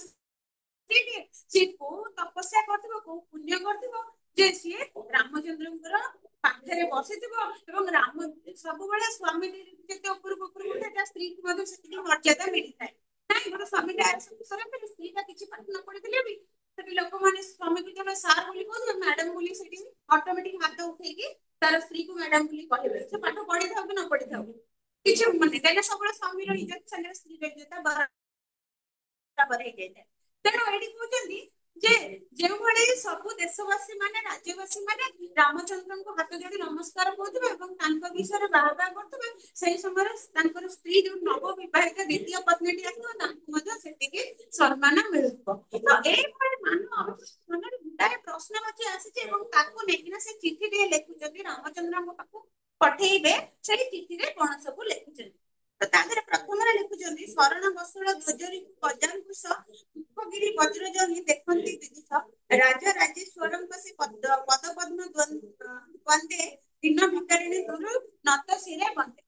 ସିଏ କୋଉ ତପସ୍ୟା କରିଥିବ କୋଉ ପୁଣ୍ୟ କରିଥିବ ଯେ ସିଏ ରାମଚନ୍ଦ୍ରଙ୍କର ପାଖରେ ବସିଥିବ ଏବଂ ରାମ ସବୁବେଳେ ସ୍ୱାମୀ ଯେତେ ଉପରକୁ ଉପରକୁ ଉଠେ ତା ସ୍ତ୍ରୀକୁ ମଧ୍ୟ ସେତିକି ମର୍ଯ୍ୟାଦା ମିଳିଥାଏ। ନାଇଁ ମୋର ସ୍ୱାମୀଟା ସ୍ତ୍ରୀଟା କିଛି ପାଠ ନ ପଢିଥିଲେ ବି ସେଠି ଲୋକମାନେ ସ୍ୱାମୀକୁ ଯେତେବେଳେ ସାର୍ ବୋଲି କହୁଥିବେ ମ୍ୟାଡାମ ବୋଲି ସେଠି ଅଟୋମେଟିକ ହାତ ଉଠେଇକି ତାର ସ୍ତ୍ରୀକୁ ମ୍ୟାଡାମ ବୋଲି କହିବେ। ସେ ପାଠ ପଢିଥାଉ କି ନ ପଢିଥାଉ କିଛି ମାନେ କାହିଁକିନା ସବୁବେଳେ ସ୍ୱାମୀର ଇଜ୍ଜତ ସାଙ୍ଗରେ ସ୍ତ୍ରୀର ଇଜ୍ଜତ ବରାବର ହେଇଯାଇଥାଏ। ତେଣୁ ଏଇଠି କହୁଛନ୍ତି ଯେ ଯେଉଁଭଳି ସବୁ ଦେଶବାସୀ ମାନେ ରାଜ୍ୟବାସୀ ମାନେ ରାମଚନ୍ଦ୍ରଙ୍କୁ ହାତ ଯୋଡି ନମସ୍କାର କରୁଥିବେ ଏବଂ ତାଙ୍କ ବିଷୟରେ ବାହାବା କରୁଥିବେ ସେଇ ସମୟରେ ତାଙ୍କର ସ୍ତ୍ରୀ ଯୋଉ ନବ ବିବାହିତ ଦ୍ୱିତୀୟ ପତ୍ନୀଟି ଆସିବ ତାଙ୍କୁ ମଧ୍ୟ ସେତିକି ସମ୍ମାନ ମିଳୁଥିବ। ତ ଏଇଭଳି ମନରେ ଗୁଡାଏ ପ୍ରଶ୍ନବାଚୀ ଆସିଛି ଏବଂ ତାକୁ ନେଇକିନା ସେ ଚିଠିଟିଏ ଲେଖୁଛନ୍ତି ରାମଚନ୍ଦ୍ରଙ୍କ ପାଖକୁ ପଠେଇବେ। ସେଇ ଚିଠିରେ କଣ ସବୁ ଲେଖୁଛନ୍ତି ତ ତା ଦେହରେ ପ୍ରଥମରେ ଲେଖୁଛନ୍ତି ଶରଣ ବସୁଳ ଧ୍ୱଜରି ଗଜାଙ୍କୁଶ ଦୁଃଖଗିରି ବଜ୍ରଜ ହିଁ ଦେଖନ୍ତି ବିଦିଶ ରାଜ ରାଜେଶ୍ୱରଙ୍କ ସେ ପଦପଦ୍ମ ବନ୍ଦେ ଦୀନ ଭିକାରିଣୀ ଗୁରୁ ନତ ଶିରେ ବନ୍ଦେ।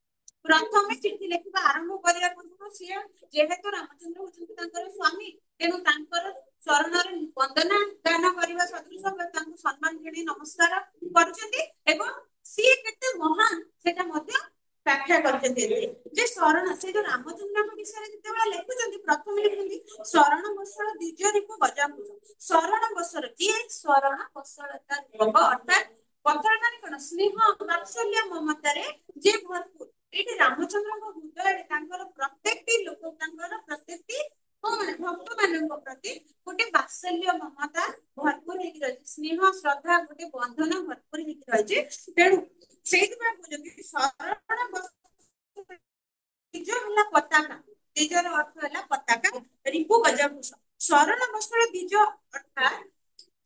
ପ୍ରଥମେ ଚିଠି ଲେଖିବା ଆରମ୍ଭ କରିବା ପୂର୍ବରୁ ସିଏ ଯେହେତୁ ରାମଚନ୍ଦ୍ର ହଉଛନ୍ତି ତାଙ୍କର ସ୍ଵାମୀ ତେଣୁ ତାଙ୍କର ଚରଣରେ ବନ୍ଦନା ଦାନ କରିବା ସଦୃଶ ତାଙ୍କୁ ସମ୍ମାନ ଜଣାଇ ନମସ୍କାର କରୁଛନ୍ତି ଏବଂ ସିଏ କେତେ ମହାନ ସେଟା ମଧ୍ୟ ବ୍ୟାଖ୍ୟା କରିଛନ୍ତି ଏଥିରେ ଯେ ଶରଣ ସେ ଯୋଉ ରାମଚନ୍ଦ୍ରଙ୍କ ବିଷୟରେ ଯେତେବେଳେ ଲେଖୁଛନ୍ତି ପ୍ରଥମେ ଲେଖୁଛନ୍ତି ଶରଣ ବସଳ ଦ୍ୱିଜ ରୂପ ଗଜାଙ୍କୁଶ ଶରଣ ବସଳ ଯିଏ ଶରଣ ବସଳତା ଅର୍ଥାତ କଥାଟା କଣ ସ୍ନେହ ବାତ୍ସଲ୍ୟ ମମତାରେ ଯିଏ ଭରପୁର ଏଇଠି ରାମଚନ୍ଦ୍ରଙ୍କ ହୃଦୟରେ ତାଙ୍କର ପ୍ରତ୍ୟେକଟି ଲୋକ ତାଙ୍କର ପ୍ରତ୍ୟେକଟି କଣ ଭକ୍ତ ମାନଙ୍କ ପ୍ରତି ଗୋଟେ ବାତ୍ସଲ୍ୟ ମମତା ଭରପୁର ହେଇକି ରହିଛି ସ୍ନେହ ଶ୍ରଦ୍ଧା ଗୋଟେ ବନ୍ଧନ ଭରପୁର ହେଇକି ରହିଛି। ତେଣୁ ସେଇଥିପାଇଁ କହୁଛନ୍ତି ଶରଣ ଦ୍ୱିଜ ହେଲା ପତାକା ଦ୍ୱିଜର ଅର୍ଥ ହେଲା ପତାକା ରିପୁ ଗଜଭୂଷ ଶରଣ ବସ୍ତ୍ର ଦ୍ୱିଜ ଅର୍ଥାତ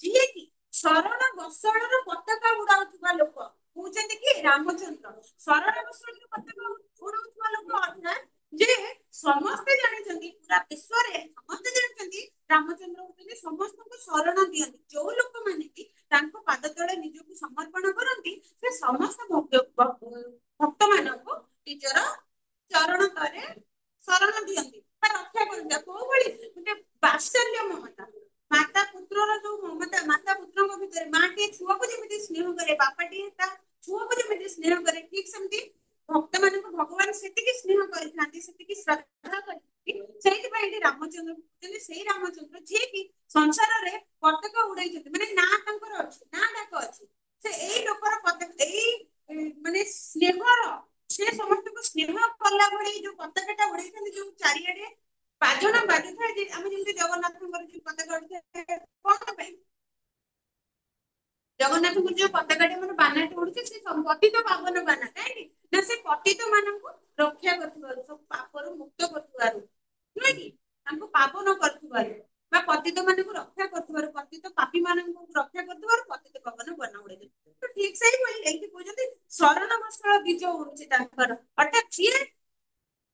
ଯିଏ କି ଶରଣ ବତ୍ସଳର ପତାକା ଉଡାଉଥିବା ଲୋକ କହୁଛନ୍ତି କି ରାମଚନ୍ଦ୍ର ଶରଣ ବତ୍ସଳର ପତାକା ଉଡାଉଥିବା ଲୋକ ଅର୍ଥାତ ଯେ ସମସ୍ତେ ଜାଣିଛନ୍ତି ପୁରା ବିଶ୍ୱରେ ସମସ୍ତେ ଜାଣିଛନ୍ତି ରାମଚନ୍ଦ୍ର ହଉଛନ୍ତି ସମସ୍ତଙ୍କୁ ଶରଣ ଦିଅନ୍ତି ଯୋଉ ଲୋକମାନେ ବି ତାଙ୍କ ପାଦ ତଳେ ନିଜକୁ ସମର୍ପଣ କରନ୍ତି ସେ ସମସ୍ତ ଭକ୍ତ ମାନଙ୍କୁ ନିଜର ଚରଣ ତଳେ ଶରଣ ଦିଅନ୍ତି ବା ରକ୍ଷା କରନ୍ତି କୋଉ ଭଳି ଗୋଟେ ବାତ୍ସଲ୍ୟ ମମତା ମାତା ପୁତ୍ରର ଯୋଉ ମମତା ମାତା ପୁତ୍ରଙ୍କ ଭିତରେ ମା ଟିଏ ଛୁଆକୁ ଯେମିତି ସ୍ନେହ କରେ ବାପାଟିଏ ତା ଛୁଆକୁ ଯେମିତି ସ୍ନେହ କରେ ଠିକ ସେମିତି ଭକ୍ତ ମାନଙ୍କୁ ଭଗବାନ ସେତିକି ସ୍ନେହ କରିଥାନ୍ତି ସେତିକି ଶ୍ରଦ୍ଧା କରିଥାନ୍ତି ସେଇଥିପାଇଁ ଏଠି ରାମଚନ୍ଦ୍ର କହୁଛନ୍ତି ସେଇ ରାମଚନ୍ଦ୍ର ଯିଏ କି ସଂସାରରେ ପତାକା ଉଡେଇଛନ୍ତି ମାନେ ନାଁ ତାଙ୍କର ଅଛି ନାଁ ଡାକ ଅଛି ସେ ଏଇ ଲୋକର ପତାକା ଏଇ ମାନେ ସ୍ନେହର ସେ ସମସ୍ତଙ୍କୁ ସ୍ନେହ କଲା ଭଳି ଯୋଉ ପତାକାଟା ଉଡେଇଛନ୍ତି ଯୋଉ ଚାରିଆଡେ ବାଜଣା ବାଜୁଥାଏ ଯେ ଆମେ ଯେମିତି ଜଗନ୍ନାଥଙ୍କର ଯୋଉ ପତାକା ଉଡିଥାଏ କଣ ପାଇଁ ଜଗନ୍ନାଥଙ୍କର ଯୋଉ ପତାକାଟି ଆମର ବାନାଟି ଉଡୁଛି ସେ ପତିତ ପାବନ ବାନା କାହିଁକି ନା ସେ ପତିତ ମାନଙ୍କୁ ରକ୍ଷା କରୁଥିବାରୁ ସବୁ ପାପରୁ ମୁକ୍ତ କରୁଥିବାରୁ ନୁହେଁ କି ତାଙ୍କୁ ପାବନ କରୁଥିବାରୁ ବା ପତିତ ମାନଙ୍କୁ ରକ୍ଷା କରୁଥିବାରୁ ପତିତ ପାପୀ ମାନଙ୍କୁ ରକ୍ଷା କରୁଥିବାରୁ ପତିତ ପାବନ ବନା ଉଡେଇଛନ୍ତି ଠିକ ସେଇଭଳି ଏଇଠି କହୁଛନ୍ତି ଶରଣ ବସ୍ତ୍ର ବୀଜ ଉଡୁଛି ତାଙ୍କର ଅର୍ଥାତ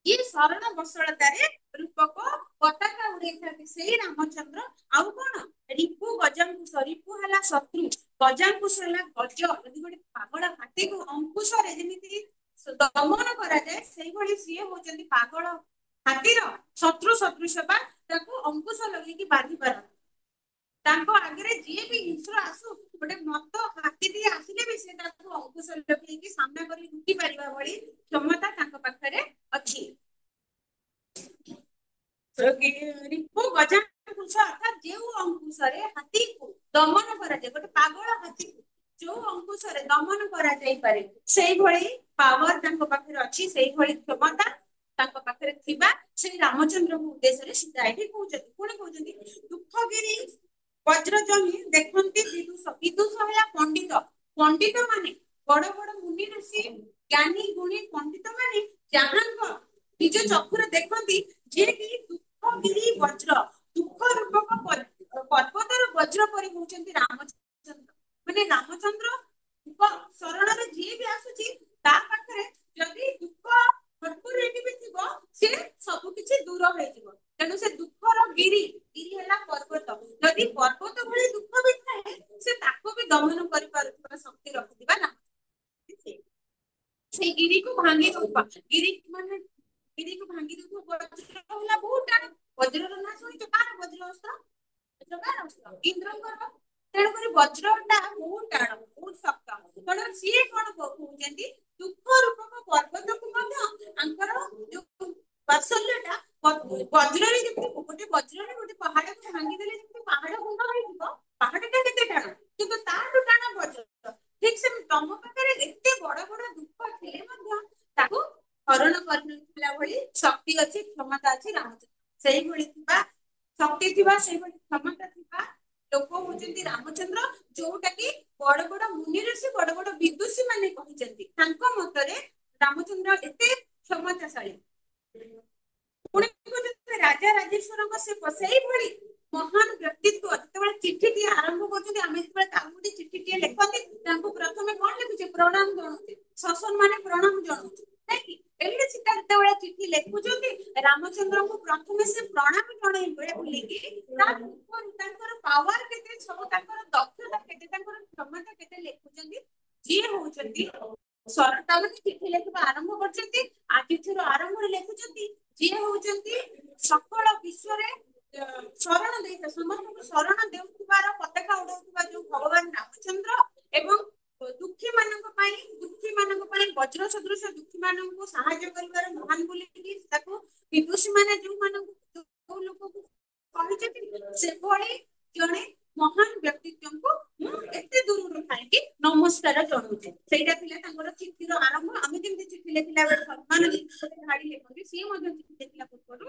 ଯିଏ ଶରଣ ବସଳତାରେ ରୂପକ ପତାକା ଉଡେଇଥାନ୍ତି ସେଇ ରାମଚନ୍ଦ୍ର ଆଉ କଣ ରିପୁ ଗଜାଙ୍କୁଶ ରିପୁ ହେଲା ଶତ୍ରୁ ଗଜାଙ୍କୁଶ ହେଲା ଗଜ ଯଦି ଗୋଟେ ପାଗଳ ହାତୀକୁ ଅଙ୍କୁଶରେ ଯେମିତି ଦମନ କରାଯାଏ ସେଇଭଳି ସିଏ ହଉଛନ୍ତି ପାଗଳ ହାତୀର ଶତ୍ରୁ ସଦୃଶ ବା ତାକୁ ଅଙ୍କୁଶ ଲଗେଇକି ବାନ୍ଧି ପାରନ୍ତି ତାଙ୍କ ଆଗରେ ଯିଏ ବି ହିଂସ୍ର ଆସୁ ଗୋଟେ ମତ ହାତୀଟିଏ ଆସିଲେ ବି ସେ ତାକୁ ଅଙ୍କୁଶ ଲଗେଇକି ସାମ୍ନା କରି ଲୁଟି ପାରିବା ଭଳି କ୍ଷମତା ତାଙ୍କ ପାଖରେ ଅଛି ରିପୁ ଗଜାଙ୍କୁଶ ଅର୍ଥାତ ଯେଉଁ ଅଙ୍କୁଶରେ ହାତୀକୁ ଦମନ କରାଯାଏ ଗୋଟେ ପାଗଳ ହାତୀକୁ ଯୋଉ ଅଙ୍କୁଶରେ ଦମନ କରାଯାଇପାରେ ସେଇଭଳି ପାୱାର ତାଙ୍କ ପାଖରେ ଅଛି ସେଇଭଳି କ୍ଷମତା ତାଙ୍କ ପାଖରେ ଥିବା ସେଇ ରାମଚନ୍ଦ୍ରଙ୍କ ଉଦ୍ଦେଶ୍ୟରେ ସୀତା ଏଠି କହୁଛନ୍ତି ପୁଣି କହୁଛନ୍ତି ଦୁଃଖଗିରି ବଜ୍ର ଜମି ଦେଖନ୍ତି ବିଦୁଷ ବିଦୁଷ ହେଲା ପଣ୍ଡିତ ପଣ୍ଡିତ ମାନେ ବଡ ବଡ ମୁନି ଋଷି ଜ୍ଞାନୀ ଗୁଣୀ ପଣ୍ଡିତ ମାନେ ଯାହାଙ୍କ ନିଜ ଚକ୍ଷୁରେ ଦେଖନ୍ତି ଯିଏ କି ଦୁଃଖଗିରି ବଜ୍ର ଦୁଃଖ ରୂପକ ପର୍ବତର ବଜ୍ର ପରି ହଉଛନ୍ତି ରାମଚନ୍ଦ୍ର ମାନେ ରାମଚନ୍ଦ୍ରଙ୍କ ଶରଣରେ ଯିଏ ବି ଆସୁଛି ତା ପାଖରେ ଯଦି ଦୁଃଖ ଭରପୁର ହେଇକି ବି ଥିବ ସେ ସବୁ କିଛି ଦୂର ହେଇଯିବ ତେଣୁ ସେ ଦୁଃଖର ଗିରି ହେଲା ପର୍ବତ ଯଦି ପର୍ବତ ଭଳି ଦୁଃଖ ବି ଥାଏ ସେ ତାକୁ ବି ଦମନ କରିପାରୁଥିବା ଶକ୍ତି ରଖୁଥିବା ନା ସେଇ ଗିରିକୁ ଭାଙ୍ଗି ଦଉଥିବା ଗିରି ମାନେ ଗିରିକୁ ଭାଙ୍ଗି ଦଉଥିବା ବଜ୍ର ହେଲା ବହୁତ ଟାଣ ବଜ୍ରର ନାଁ ଶୁଣିଛ କାହାର ବଜ୍ର ଅସ୍ତ୍ର ଇନ୍ଦ୍ରଙ୍କର ତେଣୁକରି ବଜ୍ରଟା ବହୁତ ଟାଣ ବହୁତ ଶକ୍ତ। ତେଣୁ ସିଏ କଣ କହୁଛନ୍ତି ଦୁଃଖ ରୂପକ ପର୍ବତକୁ ମଧ୍ୟ ଆଙ୍କର ଯୋଉ ବାତ୍ସଲ୍ୟଟା ବଜ୍ରରେ ଯେମିତି ଗୋଟେ ବଜ୍ରରେ ଗୋଟେ ପାହାଡକୁ ଭାଙ୍ଗିଦେଲେ ଯେମିତି ପାହାଡ ଗୁଣ୍ଡ ହେଇଯିବ, ପାହାଡଟା କେତେ ଟାଣ କିନ୍ତୁ ତାଠୁ ଟାଣ ବଜ୍ର। ଠିକ ସେମିତି ତମ ପାଖରେ ଏତେ ବଡ ବଡ ଦୁଃଖ ଥିଲେ ମଧ୍ୟ ତାକୁ ହରଣ କରିନଥିଲା ଭଳି ଶକ୍ତି ଅଛି, କ୍ଷମତା ଅଛି ରାମଚନ୍ଦ୍ର। ସେଇଭଳି ଥିବା ଶକ୍ତି ଥିବା, ସେଇଭଳି କ୍ଷମତା ଥିବା ଲୋକ ହଉଛନ୍ତି ରାମଚନ୍ଦ୍ର, ଯୋଉଟା କି ବଡ ବଡ ମୁନି ଋଷି ବଡ ବଡ ବିଦୁଷୀ ମାନେ କହିଛନ୍ତି ତାଙ୍କ ମତରେ ରାମଚନ୍ଦ୍ର ଏତେ କ୍ଷମତାଶାଳୀ। ପୁଣି କହୁଛନ୍ତି ରାଜା ରାଜେଶ୍ୱରଙ୍କ ସେ ସେଇଭଳି ମହାନ ବ୍ୟକ୍ତିତ୍ୱ ଯେତେବେଳେ ଚିଠିଟିଏ ଆରମ୍ଭ କରୁଛନ୍ତି, ଆମେ ଯେତେବେଳେ କାହାକୁ ଗୋଟେ ଚିଠିଟିଏ ଲେଖନ୍ତି ତାଙ୍କୁ ପ୍ରଥମେ କଣ ଲେଖୁଛେ ପ୍ରଣାମ ଜଣାଉଛେ, ଶାସନ ପ୍ରଣାମ ଜଣାଉଛେ ନାଇଁ କି? ଏଇଠି ସୀତା ଯେତେବେଳେ ଚିଠି ଲେଖୁଛନ୍ତି ରାମଚନ୍ଦ୍ରଙ୍କୁ ପ୍ରଥମେ ସେ ପ୍ରଣାମ ଜଣେଇବେ ବୋଲିକି ତା ପୂର୍ବରୁ ତାଙ୍କର ପାୱାର କେତେ, ସବୁ ତାଙ୍କର ଦକ୍ଷତା କେତେ, ତାଙ୍କର କ୍ଷମତା କେତେ ଲେଖୁଛନ୍ତି। ଯିଏ ହଉଛନ୍ତି ତାମାନେ ଚିଠି ଲେଖିବା ଆରମ୍ଭ କରିଛନ୍ତି, ଆଉ ଚିଠିର ଆରମ୍ଭରେ ଲେଖୁଛନ୍ତି ଯିଏ ହଉଛନ୍ତି ସକଳ ବିଶ୍ୱରେ ଶରଣ ଦେଇଥିବା, ସମସ୍ତଙ୍କୁ ଶରଣ ଦେଉଥିବାର ପତାକା ଉଡାଉଥିବା ଯୋଉ ଭଗବାନ ରାମଚନ୍ଦ୍ର ଏବଂ ଦୁଃଖୀ ମାନଙ୍କ ପାଇଁ ବଜ୍ର ସଦୃଶ ଦୁଃଖୀ ମାନଙ୍କୁ ସାହାଯ୍ୟ କରିବାର ମହାନ ବୋଲିକି ତାକୁ ବିଦୁଷୀ ମାନେ ଯୋଉ ଲୋକକୁ କହିଛନ୍ତି, ସେଭଳି ଜଣେ ମହାନ ବ୍ୟକ୍ତିତ୍ୱଙ୍କୁ ମୁଁ ଏତେ ଦୂରରୁ ଥାଇକି ନମସ୍କାର ଜଣାଉଛି। ସେଇଟା ଥିଲା ତାଙ୍କର ଚିଠିର ଆରମ୍ଭ। ଆମେ ଯେମିତି ଚିଠି ଲେଖିଲା ବେଳେ ସମ୍ମାନ ଧାଡି ଲେଖନ୍ତି, ସିଏ ମଧ୍ୟ ଚିଠି ଲେଖିଲା ପୂର୍ବରୁ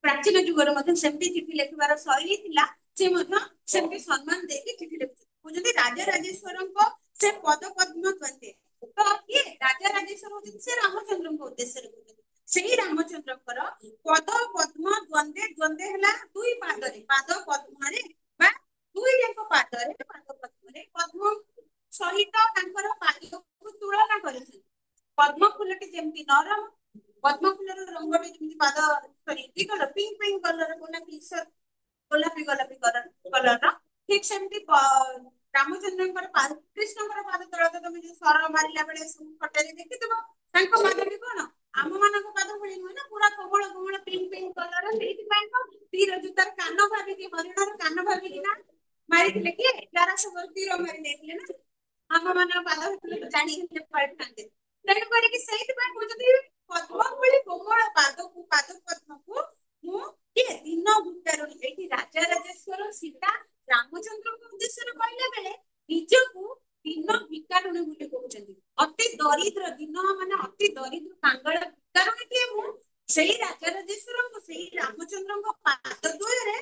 ପ୍ରାଚୀନ ଯୁଗରେ ମଧ୍ୟ ସେମିତି ଚିଠି ଲେଖିବାର ଶୈଳୀ ଥିଲା। ସେ ମଧ୍ୟ ସେମିତି ସମ୍ମାନ ଦେଇକି ଚିଠି ଲେଖୁଛନ୍ତି। କହୁଛନ୍ତି ରାଜା ରାଜେଶ୍ୱରଙ୍କ ସେ ପଦ ପଦ୍ମ ଦ୍ୱନ୍ଦେ, ତ କିଏ ରାଜା ରାଜେଶ୍ୱର ହଉଛନ୍ତି ସେ ରାମଚନ୍ଦ୍ରଙ୍କ ଉଦ୍ଦେଶ୍ୟରେ କହୁଛନ୍ତି। ସେଇ ରାମଚନ୍ଦ୍ରଙ୍କର ପଦ ପଦ୍ମ ଦ୍ୱନ୍ଦେ, ଦ୍ୱନ୍ଦେ ହେଲା ଦୁଇ ପାଦରେ, ପାଦ ପଦ୍ମରେ ବା ଦୁଇ ଯାକ ପାଦରେ, ପାଦ ପଦ୍ମରେ ପଦ୍ମ ସହିତ ତାଙ୍କର ପାଦକୁ ତୁଳନା କରିଛନ୍ତି। ପଦ୍ମ ଫୁଲଟି ଯେମିତି ନରମ, ପଦ୍ମ ଫୁଲର ରଙ୍ଗଟି ଯେମିତି ପାଦ କି କଲର ପିଙ୍କ ପିଙ୍କ କଲର, ଗୋଲାପି ଗୋଲାପି କଲର, ଠିକ ସେମିତି ରାମଚନ୍ଦ୍ରଙ୍କର କୃଷ୍ଣଙ୍କର ପାଦ ତଳ ତ ତମେ ଯୋଉ ସର ମାରିଲା ବେଳେ ସବୁ ଫଟୋରେ ଦେଖିଥିବ, ତାଙ୍କ ପାଦଟି କଣ ଆମ ମାନଙ୍କ ପାଦ ଭଳି ନୁହେଁ ନା, ପୁରା କୋମଳ କୋମଳ ପିଙ୍କ ପିଙ୍କ କଲର। ସେଇଥିପାଇଁ ତ ତୀର ଜୁତାର କାନ ଭାବିକି, ହରିଣର କାନ ଭାବିକି ନା ମାରିଥିଲେ, କିଏ 1100 ତୀର ମାରି ଦେଇଥିଲେ ନା, ଆମ ମାନଙ୍କ ପାଦ ଭିତରେ ଜାଣି ପାରିଥାନ୍ତେ। ତେଣୁ କରିକି ସେଇଥିପାଇଁ କହୁଛନ୍ତି ପଦ୍ମ ଭଳି କୋମଳ ପାଦକୁ, ପାଦ ପଦ୍ମକୁ ମୁଁ କିଏ ଦିନ ଭିକାରୁଣୀ। ଏଇଠି ରାଜା ରାଜେଶ୍ୱର ସୀତା ରାମଚନ୍ଦ୍ରଙ୍କ ଉଦ୍ଦେଶ୍ୟରେ କହିଲା ବେଳେ ନିଜକୁ ଦିନ ଭିକାରୁଣୀ ବୋଲି କହୁଛନ୍ତି। ଅତି ଦରିଦ୍ର, ଦିନ ମାନେ ଅତି ଦରିଦ୍ର କାଙ୍ଗଳ ଭିକାରୁଣୀ କିଏ ମୁଁ, ସେଇ ରାଜା ରାଜେଶ୍ୱରଙ୍କ, ସେଇ ରାମଚନ୍ଦ୍ରଙ୍କ ପାଦ ଦ୍ୱୟରେ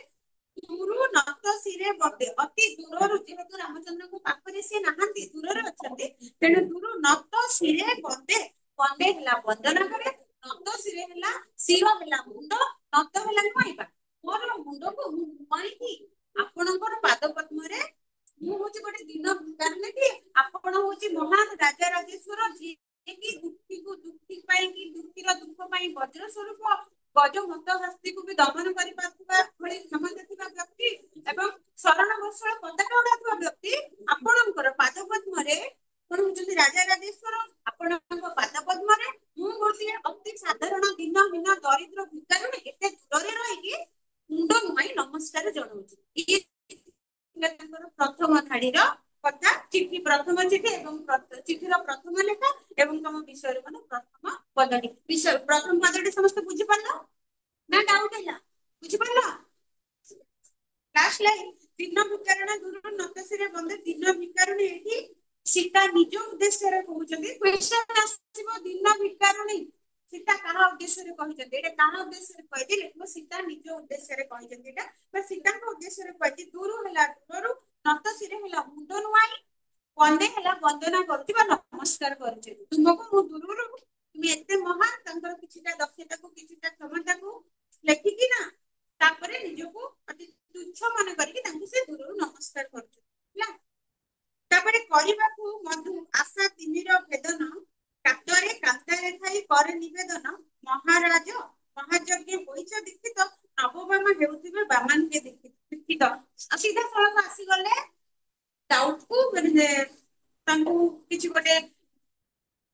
ଦୂରୁ ନତ ଶିରେ ବନ୍ଦେ। ଅତି ଦୂରରୁ, ଯେହେତୁ ରାମଚନ୍ଦ୍ରଙ୍କ ପାଖରେ ସେ ନାହାନ୍ତି, ଦୂରରେ ଅଛନ୍ତି, ତେଣୁ ଦୂରୁ ନତ ଶିରେ ବନ୍ଦେ। ବନ୍ଦେ ହେଲା ବନ୍ଦନା କରେ, ନତ ଶିରେ ହେଲା ଶିର ହେଲା ମୁଣ୍ଡ, ନତ ହେଲା ନୁଆଁଇବା। ମୋର ମୁଣ୍ଡକୁ ମୁଁ ନୁଆଁଇକି ଆପଣଙ୍କର ପାଦ ପଦ୍ମରେ ମୁଁ ହଉଛି ଗୋଟେ ଦିନ ଭିକାରୁଣୀ, ଆପଣ ହଉଛି ମହାନ ରାଜା ରାଜେଶ୍ୱର, ଯିଏକି ଦୁଃଖୀ ପାଇଁ କି ଦୁଃଖୀର ଦୁଃଖ ପାଇଁ ବଜ୍ର ସ୍ୱରୂପ ଗଜ ମତ ହସ୍ତିକୁ ବି ଦମନ କରିପାରୁଥିବା ଭଳି କ୍ଷମତା ଥିବା ବ୍ୟକ୍ତି ଏବଂ ଶରଣ ବର୍ଷଳ ପତାକା ଉଡାଉଥିବା ବ୍ୟକ୍ତି, ଆପଣଙ୍କର ପାଦ ପଦ୍ମରେ ଆପଣ ହଉଛନ୍ତି ରାଜା ରାଜେଶ୍ୱର, ଆପଣଙ୍କ ପାଦ ପଦ୍ମରେ ମୁଁ ଗୋଟିଏ ଅତି ସାଧାରଣ ଦିନହୀନ ଦରିଦ୍ର ଭିକାରୁଣୀ ଏତେ ଦୂରରେ ରହିକି ମୁଣ୍ଡ ନୁଆଁଇ ନମସ୍କାର ଜଣାଉଛି। ଇଏ ତାଙ୍କର ପ୍ରଥମ ଧାଡିର କଥା, ଚିଠି ପ୍ରଥମ ଚିଠି ଏବଂ ଚିଠିର ପ୍ରଥମ ଲେଖା ଏବଂ ତମ ବିଷୟରେ ମାନେ ପ୍ରଥମ ପଦଟି ବିଷୟ, ପ୍ରଥମ ପଦଟି ସମସ୍ତେ ବୁଝିପାରିଲ ନା ଡାଉଟ ହେଲା? ବୁଝିପାରିଲ? ଲାଷ୍ଟ ଲାଇନ ଦିନ ଭିକାରୁଣୀ ଦୂରରୁ ନତଶିରେ ବନ୍ଦେ, ଦିନ ଭିକାରୁଣୀ ଏଠି ସୀତା ନିଜ ଉଦ୍ଦେଶ୍ୟରେ କହୁଛନ୍ତି। କ୍ୱେଶ୍ଚନ ଆସିବ ଦିନ ଭିକାରୁଣୀ ସୀତା କାହା ଉଦ୍ଦେଶ୍ୟରେ କହିଛନ୍ତି, ଏଇଟା କାହା ଉଦ୍ଦେଶ୍ୟରେ କହିଛି ଲେଖିବ, ସୀତା ନିଜ ଉଦ୍ଦେଶ୍ୟରେ କହିଛନ୍ତି। ଏଇଟା ବା ସୀତାଙ୍କ ଉଦ୍ଦେଶ୍ୟରେ କହିଛି। ଦୂର ହେଲା ଦୂରରୁ, ନତଶିରେ ହେଲା ମୁଣ୍ଡ ନୁଆଁଇ, ବନ୍ଦେ ହେଲା ବନ୍ଦନା କରୁଛି ବା ନମସ୍କାର କରୁଛି। ତୁମକୁ ମୁଁ ଦୂରରୁ, ତୁମେ ଏତେ ମହାନ, ତାଙ୍କର କିଛିଟା ଦକ୍ଷତାକୁ କିଛିଟା କ୍ଷମତାକୁ ଲେଖିକି ନା ତାପରେ ନିଜକୁ ଅତି ତୁଚ୍ଛ ମନେ କରିକି ତାଙ୍କୁ ସେ ଦୂରରୁ ନମସ୍କାର କରୁଛନ୍ତି ହେଲା। ତାପରେ କରିବାକୁ ମଧୁ ଆଶା ତିମିର ଭେଦନ, କାତରେ କାନ୍ତାରେ ଥାଇ ପରେ ନିବେଦନ, ମହାରାଜ ମହାଯଜ୍ଞ ହୋଇଛ ଦୀକ୍ଷିତ, ନବବାମା ହେଉଥିବେ ବାମାନ୍କେ ଦୀକ୍ଷିତ। ସିଧାସଳଖ ଆସିଗଲେ ଡାଉଟକୁ, ମାନେ ତାଙ୍କୁ କିଛି ଗୋଟେ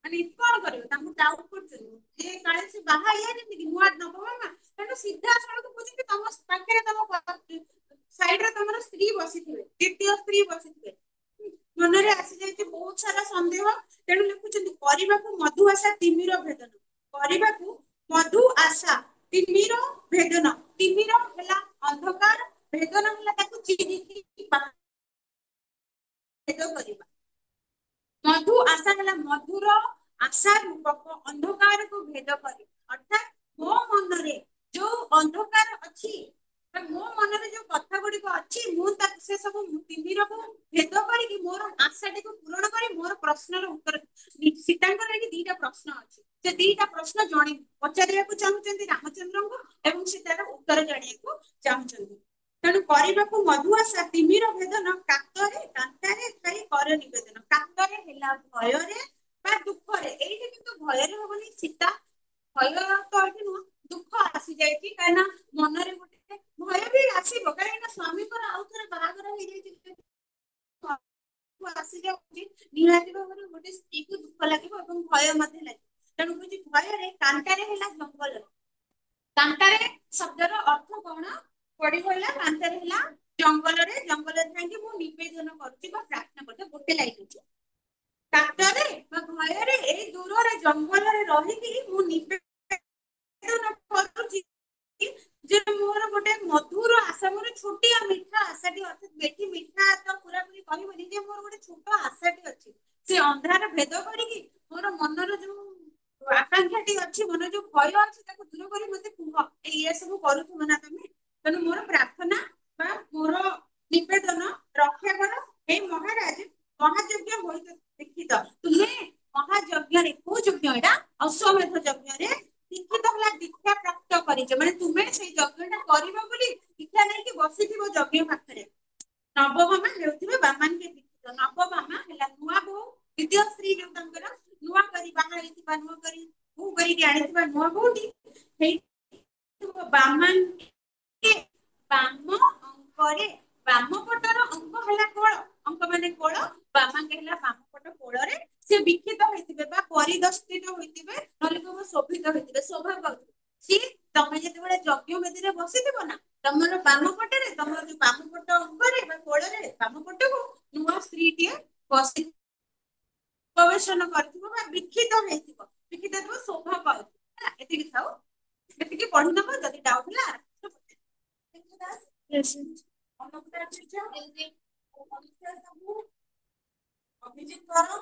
ମାନେ କଣ କରିବ, ତାଙ୍କୁ ଡାଉଟ କରୁଛନ୍ତି ଯେ କାଳେ ସେ ବାହା ହେଇଯାଇଛନ୍ତି କି ନୂଆ ନବବାମା, ତେଣୁ ସିଧାସଳଖ କହୁଛନ୍ତି ତମ ପାଖରେ ତମ ସାଇଡରେ ତମର ସ୍ତ୍ରୀ ବସିଥିବେ, ଦ୍ୱିତୀୟ ସ୍ତ୍ରୀ ବସିଥିବେ। ମନରେ ଆସିଯାଇଛି ବହୁତ ସାରା ସନ୍ଦେହ, ତେଣୁ ଲେଖୁଛନ୍ତି କରିବାକୁ ମଧୁ ଆଶା ତିମିର ଭେଦନ। କରିବାକୁ ମଧୁ ଆଶା ତିମିର ଭେଦନ। ତିମିର ହେଲା ଅନ୍ଧକାର, ଭେଦନ ହେଲା ତାକୁ ଚିରିକି ଭେଦ କରିବା। ମଧୁ ଆଶା ହେଲା ମଧୁର ଆଶା ରୂପକ ଅନ୍ଧକାରକୁ ଭେଦ କରି, ଅର୍ଥାତ ମୋ ମନରେ ଯୋଉ ଅନ୍ଧକାର ଅଛି ବା ମୋ ମନରେ ଯୋଉ କଥା ଗୁଡିକ ଅଛି, ମୁଁ ସେ ସବୁ ତିମିରକୁ ଭେଦ କରିକି ମୋର ଆଶାଟିକୁ ପୂରଣ କରି ମୋର ପ୍ରଶ୍ନର ଉତ୍ତର। ସୀତାଙ୍କର ଏଠି ଦିଟା ପ୍ରଶ୍ନ ଅଛି, ସେ ଦିଟା ପ୍ରଶ୍ନ ଜଣେ ପଚାରିବାକୁ ଚାହୁଁଛନ୍ତି ରାମଚନ୍ଦ୍ରଙ୍କୁ ଏବଂ ସେ ତାର ଉତ୍ତର ଜାଣିବାକୁ ଚାହୁଁଛନ୍ତି। ତେଣୁ କରିବାକୁ ମଧୁ ଆଶା ତିମିର ଭେଦନ, କାତରେ କାନ୍ତାରେ ଥାଇ କର ନିବେଦନ। କାତରେ ହେଲା ଭୟରେ ବା ଦୁଃଖରେ, ଏଇଠି କିନ୍ତୁ ଭୟରେ ହବନି, ସୀତା ଭୟ ତ ଏଠି ନୁହଁ, ଦୁଃଖ ଆସିଯାଇଛି କାହିଁକିନା ମନରେ ଗୋଟେ ଭୟ ବି ଆସିବ, କାହିଁକିନା ସ୍ୱାମୀଙ୍କର ଆଉ ଥରେ ବାହାଘର ହେଇଯାଇଛି, ଆସିଯାଉଛି, ନିହାତି ଭାବରେ ଗୋଟେ ସ୍ତ୍ରୀକୁ ଦୁଃଖ ଲାଗିବ ଏବଂ ଭୟ ମଧ୍ୟ ଲାଗିବ। ତେଣୁ କହୁଛି ଭୟରେ, କାନ୍ତାରେ ହେଲା ଜଙ୍ଗଲ। କାନ୍ତାରେ ଶବ୍ଦର ଅର୍ଥ କଣ ପଡିଗଲା? କାନ୍ତାରେ ହେଲା ଜଙ୍ଗଲରେ, ଜଙ୍ଗଲରେ ଯାଇକି ମୁଁ ନିବେଦନ କରୁଛି ବା ପ୍ରାର୍ଥନା କରୁଛି, ଗୋଟେ ଲାଇନ ଅଛି। କାତରେ ବା ଭୟରେ ଏଇ ଦୂରରେ ଜଙ୍ଗଲରେ ରହିକି ମୁଁ ନିବେଦନ କରୁଛି ଯେ ମୋର ଗୋଟେ ମଧୁର ଆଶା, ମୋର ଛୋଟିଆ ମିଠା ଆଶାଟି, ଅର୍ଥାତ ବେଶୀ ମିଠା ତ ପୁରାପୁରି କହିବନି, ଯେ ମୋର ଗୋଟେ ଛୋଟ ଆଶାଟି ଅଛି, ସେ ଅନ୍ଧାର ଭେଦ କରିକି ମୋର ମନର ଯୋଉ ଆକାଂକ୍ଷାଟି ଅଛି, ମନର ଯୋଉ ଭୟ ଅଛି, ତାକୁ ଦୂର କରି ମତେ କୁହ ଇଏ ସବୁ କରୁଥିବ ନା ତମେ। ତେଣୁ ମୋର ପ୍ରାର୍ଥନା ବା ମୋର ନିବେଦନ ରକ୍ଷା କର। ହେ ମହାରାଜ, ମହାଯଜ୍ଞ ହୋଇତ ଦୀକ୍ଷିତ, ତୁମେ ମହାଯଜ୍ଞରେ, କୋଉ ଯଜ୍ଞ ଏଇଟା? ଅଶ୍ୱମେଧ ଯଜ୍ଞରେ ଦୀକ୍ଷିତ ହେଲା, ଦୀକ୍ଷା ପ୍ରାପ୍ତ କରିଛ, ମାନେ ତୁମେ ସେଇ ଯଜ୍ଞ ଟା କରିବ ବୋଲି ଦୀକ୍ଷା ନେଇକି ବସିଥିବ ଯଜ୍ଞ ପାଖରେ। ନବମା ହେଉଥିବେ ବାମାନ୍ୟ ଦୀକ୍ଷିତ। ନବମା ହେଲା ନୂଆ ବୋହୂ, ଦ୍ୱିତୀୟ ସ୍ତ୍ରୀ ଯୋଉ ତାଙ୍କର ନୂଆ କରି ବାହା ହେଇଥିବା, ନୂଆ କରି ବୋହୂ କରିକି ଆଣିଥିବା ନୂଆ ବୋହୂଟି ହେଇଥିବ ବାମାନ, ବାମ ଅଙ୍କରେ, ବାମ ପଟର ଅଙ୍କ ହେଲା କୋଳ, ଅଙ୍କ ମାନେ କୋଳ, ବାମାଙ୍କେ ହେଲା ବାମ ପଟ କୋଳରେ ସେ ବିକ୍ଷିତ ହେଇଥିବେ ବା ପରିଦର୍ଶିତ ହୋଇଥିବେ, ନହେଲେ କହିବ ଶୋଭିତ ହେଇଥିବେ, ଶୋଭା ପାଉଥିବେ। ସିଏ ତମେ ଯେତେବେଳେ ଯଜ୍ଞ ବେଦୀରେ ବସିଥିବ ନା, ତମର ବାମ ପଟରେ, ତମର ଯୋଉ ବାମ ପଟ ଅଙ୍କରେ ବା କୋଳରେ ବାମ ପଟକୁ ନୂଆ ସ୍ତ୍ରୀଟିଏ ବସି ପ୍ରବେଶନ କରିଥିବ ବା ବିକ୍ଷିତ ହେଇଥିବ, ବିକ୍ଷିତ ଥିବ, ଶୋଭା ପାଉଥିବ ହେଲା। ଏତିକି ଥାଉ, ଏତିକି ପଢିଦବ, ଯଦି ଡାଉଟ ହେଲା yes, ଅଭିଜିତ କର